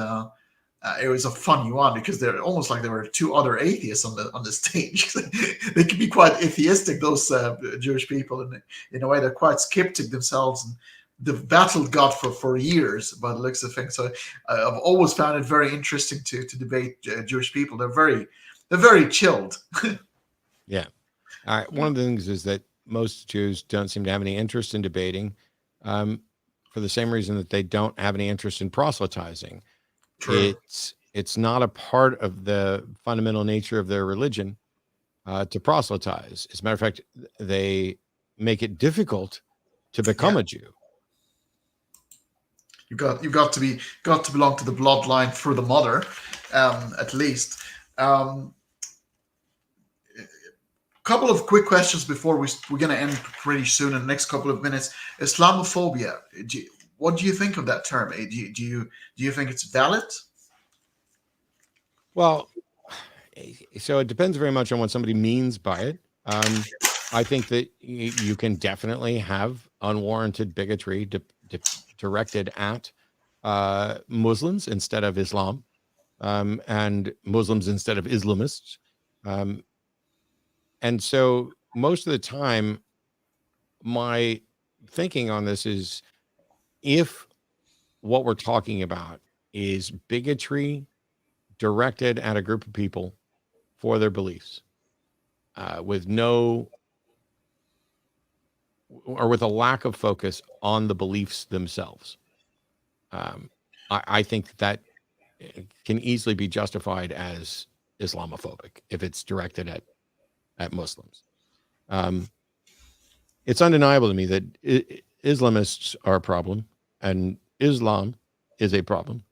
it was a funny one, because they're almost like there were two other atheists on the stage. They can be quite atheistic, those Jewish people, and in a way they're quite skeptic themselves, and they've battled God for years by the looks of things. So I've always found it very interesting to debate Jewish people. They're very chilled. Yeah. All right. One of the things is that most Jews don't seem to have any interest in debating, for the same reason that they don't have any interest in proselytizing. True. It's not a part of the fundamental nature of their religion to proselytize. As a matter of fact, they make it difficult to become a Jew. You've got to belong to the bloodline through the mother, at least. Couple of quick questions before we're going to end pretty soon in the next couple of minutes. Islamophobia. what do you think of that term? Do you think it's valid? Well, so it depends very much on what somebody means by it. I think that you can definitely have unwarranted bigotry directed at Muslims instead of Islam, and Muslims instead of Islamists. And so most of the time, my thinking on this is, if what we're talking about is bigotry directed at a group of people for their beliefs, with no, or with a lack of focus on the beliefs themselves, I think that can easily be justified as Islamophobic if it's directed at Muslims. It's undeniable to me that Islamists are a problem, and Islam is a problem,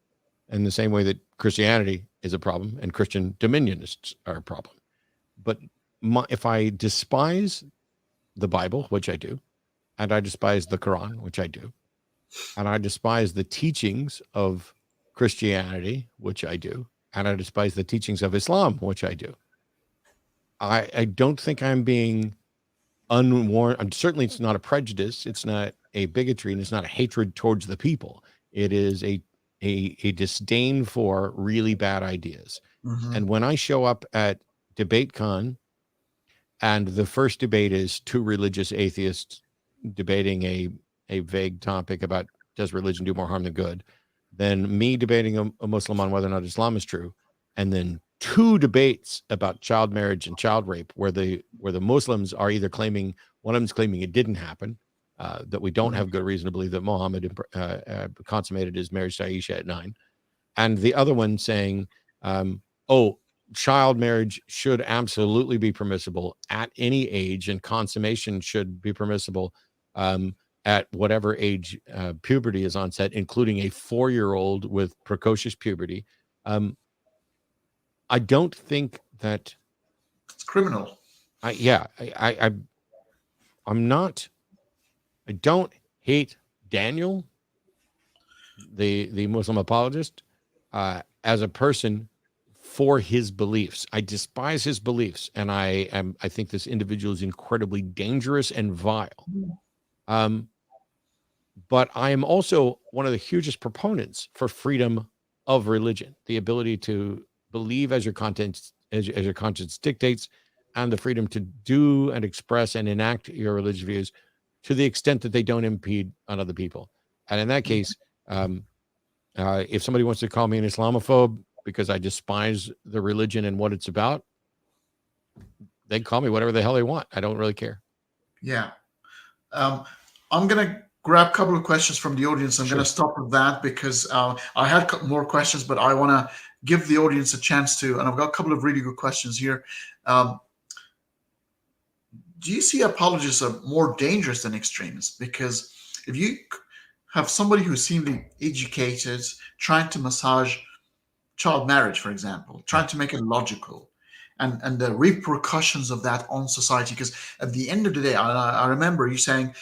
in the same way that Christianity is a problem and Christian dominionists are a problem. But if I despise the Bible, which I do, and I despise the Quran, which I do, and I despise the teachings of Christianity, which I do, and I despise the teachings of Islam, which I do, I don't think I'm being unwarranted. Certainly, it's not a prejudice. It's not a bigotry, and it's not a hatred towards the people. It is a disdain for really bad ideas. Mm-hmm. And when I show up at DebateCon, and the first debate is two religious atheists debating a vague topic about does religion do more harm than good, then me debating a Muslim on whether or not Islam is true, and then two debates about child marriage and child rape, where the Muslims are either claiming, one of them's claiming it didn't happen, that we don't have good reason to believe that Muhammad consummated his marriage to Aisha at 9, and the other one saying, child marriage should absolutely be permissible at any age, and consummation should be permissible at whatever age puberty is onset, including a 4-year-old with precocious puberty. I don't think that it's criminal. I'm not. I don't hate Daniel, the Muslim apologist, as a person for his beliefs. I despise his beliefs, and I think this individual is incredibly dangerous and vile. But I am also one of the hugest proponents for freedom of religion, the ability to believe as your conscience dictates, and the freedom to do and express and enact your religious views to the extent that they don't impede on other people. And in that case, if somebody wants to call me an Islamophobe because I despise the religion and what it's about, they can call me whatever the hell they want. I don't really care. Yeah. I'm going to grab a couple of questions from the audience. I'm going to stop with that because I had more questions, but I want to give the audience a chance to, and I've got a couple of really good questions here. Do you see apologists are more dangerous than extremists? Because if you have somebody who seemingly educated, trying to massage child marriage, for example, trying to make it logical, and the repercussions of that on society, because at the end of the day, I remember you saying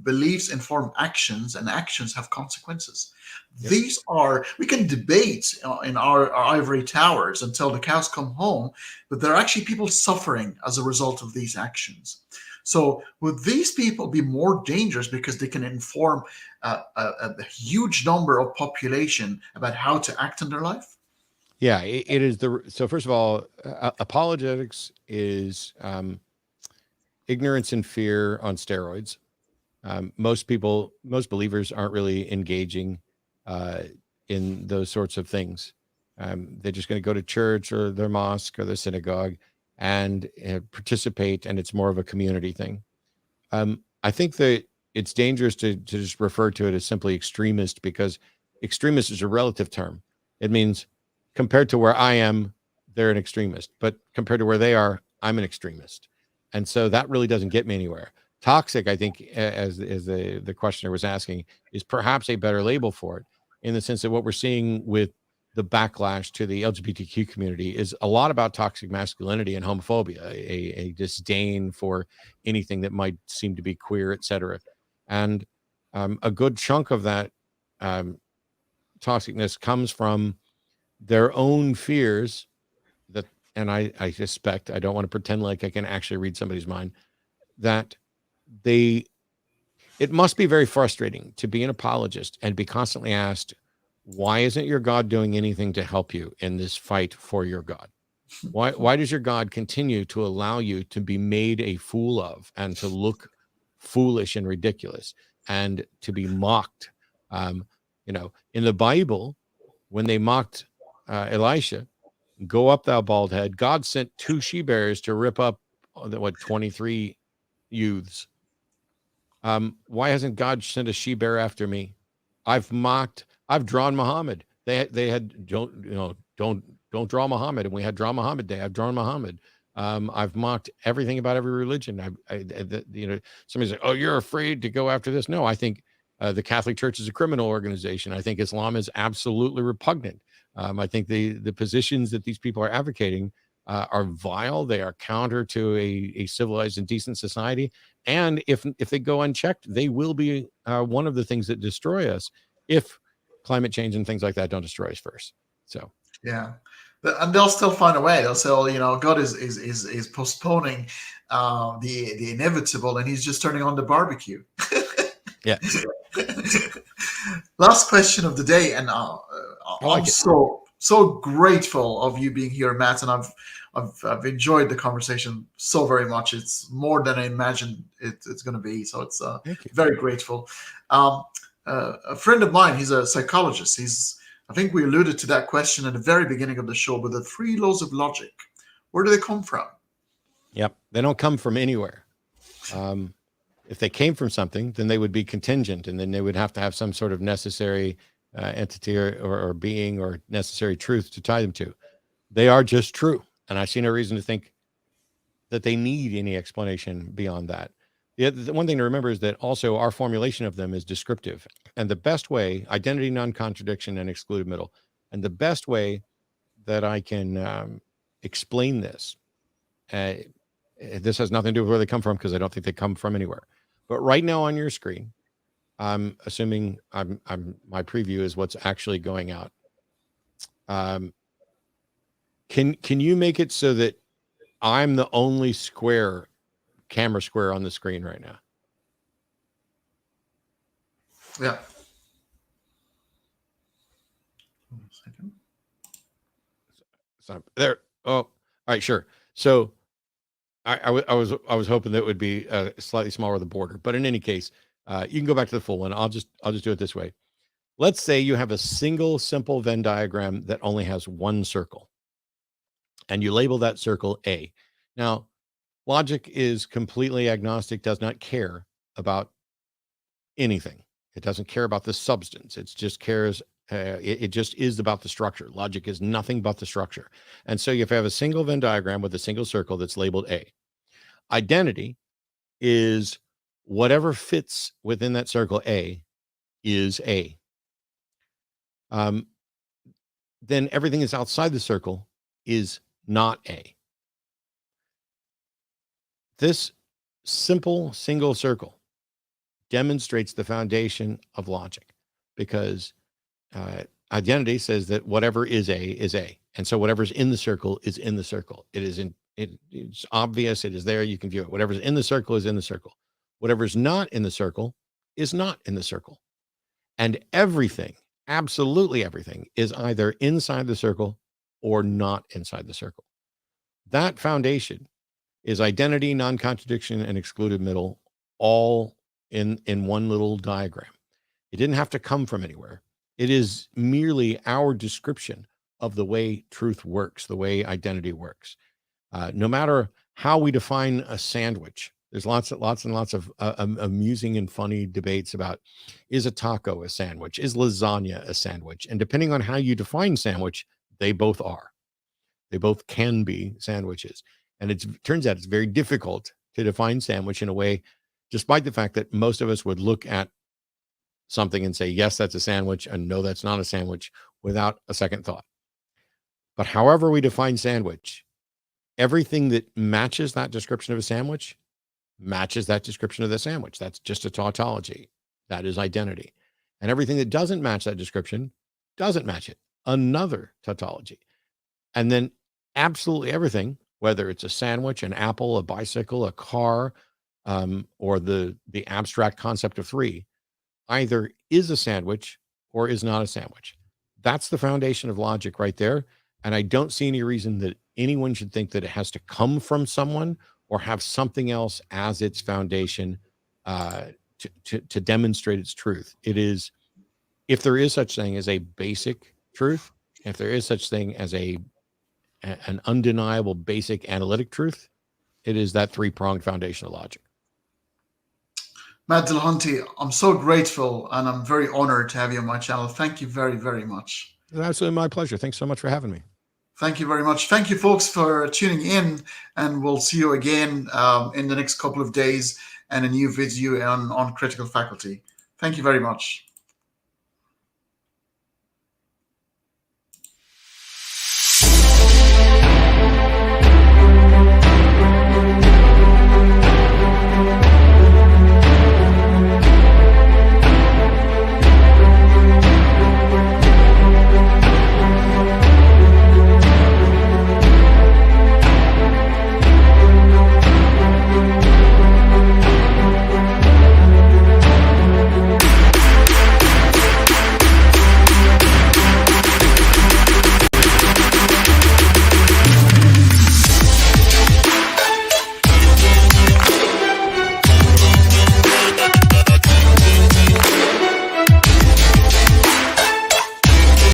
beliefs inform actions, and actions have consequences. Yep. These are, we can debate in our ivory towers until the cows come home, but there are actually people suffering as a result of these actions. So would these people be more dangerous because they can inform a huge number of population about how to act in their life? Yeah, it is so first of all, apologetics is ignorance and fear on steroids. Most believers aren't really engaging in those sorts of things. They're just going to go to church or their mosque or their synagogue and participate, and it's more of a community thing. I think that it's dangerous to just refer to it as simply extremist, because extremist is a relative term. It means compared to where I am, they're an extremist, but compared to where they are, I'm an extremist. And so that really doesn't get me anywhere. Toxic, I think, as the questioner was asking, is perhaps a better label for it, in the sense that what we're seeing with the backlash to the LGBTQ community is a lot about toxic masculinity and homophobia, a disdain for anything that might seem to be queer, etc. And a good chunk of that toxicness comes from their own fears that, and I suspect, I don't want to pretend like I can actually read somebody's mind, that it must be very frustrating to be an apologist and be constantly asked, why isn't your God doing anything to help you in this fight for your God? Why does your God continue to allow you to be made a fool of and to look foolish and ridiculous and to be mocked? In the Bible, when they mocked Elisha, go up thou bald head, God sent 2 she-bears to rip up 23 youths. Why hasn't God sent a she-bear after me? I've drawn Muhammad. They had don't draw Muhammad, and we had draw Muhammad day. I've drawn Muhammad. I've mocked everything about every religion. Somebody's like, oh, you're afraid to go after this. No, I think the Catholic Church is a criminal organization. I think Islam is absolutely repugnant. I think the positions that these people are advocating are vile. They are counter to a civilized and decent society. And if they go unchecked, they will be one of the things that destroy us if climate change and things like that don't destroy us first. So yeah, and they'll still find a way. They'll say, "Oh, God is postponing the inevitable, and He's just turning on the barbecue." Yeah. Last question of the day, and I'm so grateful of you being here, Matt, and I've enjoyed the conversation so very much. It's more than I imagined it's going to be. So it's very grateful. A friend of mine, he's a psychologist. I think we alluded to that question at the very beginning of the show, but the 3 laws of logic, where do they come from? Yep. They don't come from anywhere. If they came from something, then they would be contingent, and then they would have to have some sort of necessary entity or being or necessary truth to tie them to. They are just true. And I see no reason to think that they need any explanation beyond that. The one thing to remember is that also our formulation of them is descriptive. And the best way, identity, non-contradiction, and excluded middle. And the best way that I can explain this, this has nothing to do with where they come from, because I don't think they come from anywhere. But right now on your screen, I'm assuming my preview is what's actually going out. Can you make it so that I'm the only camera square on the screen right now? Yeah. One second. So there. Oh, all right, sure. So I was hoping that it would be slightly smaller with the border, but in any case, you can go back to the full one. I'll just do it this way. Let's say you have a single simple Venn diagram that only has one circle, and you label that circle A. Now, logic is completely agnostic, does not care about anything. It doesn't care about the substance. It just cares. It just is about the structure. Logic is nothing but the structure. And so if you have a single Venn diagram with a single circle that's labeled A, identity is whatever fits within that circle A is A. Then everything that's outside the circle is not A. This simple single circle demonstrates the foundation of logic, because identity says that whatever is A is A. And so whatever's in the circle is in the circle. It's obvious. It is there. You can view it. Whatever's in the circle is in the circle. Whatever's not in the circle is not in the circle. And everything, absolutely everything, is either inside the circle or not inside the circle. That foundation is identity, non-contradiction, and excluded middle, all in one little diagram. It didn't have to come from anywhere. It is merely our description of the way truth works, the way identity works. No matter how we define a sandwich, there's lots and lots of amusing and funny debates about, is a taco a sandwich? Is lasagna a sandwich? And depending on how you define sandwich, they both are. They both can be sandwiches. And it turns out it's very difficult to define sandwich in a way, despite the fact that most of us would look at something and say, yes, that's a sandwich, and no, that's not a sandwich, without a second thought. But however we define sandwich, everything that matches that description of a sandwich matches that description of the sandwich. That's just a tautology. That is identity. And everything that doesn't match that description doesn't match it. Another tautology. And then absolutely everything, whether it's a sandwich, an apple, a bicycle, a car, or the abstract concept of three, either is a sandwich or is not a sandwich. That's the foundation of logic right there. And I don't see any reason that anyone should think that it has to come from someone or have something else as its foundation to demonstrate its truth. It is, if there is such thing as a basic truth, if there is such thing as an undeniable basic analytic truth, it is that three-pronged foundation of logic. Matt Dillahunty, I'm so grateful and I'm very honored to have you on my channel. Thank you very, very much. It's absolutely my pleasure. Thanks so much for having me. Thank you very much. Thank you, folks, for tuning in, and we'll see you again in the next couple of days and a new video on critical faculty. Thank you very much.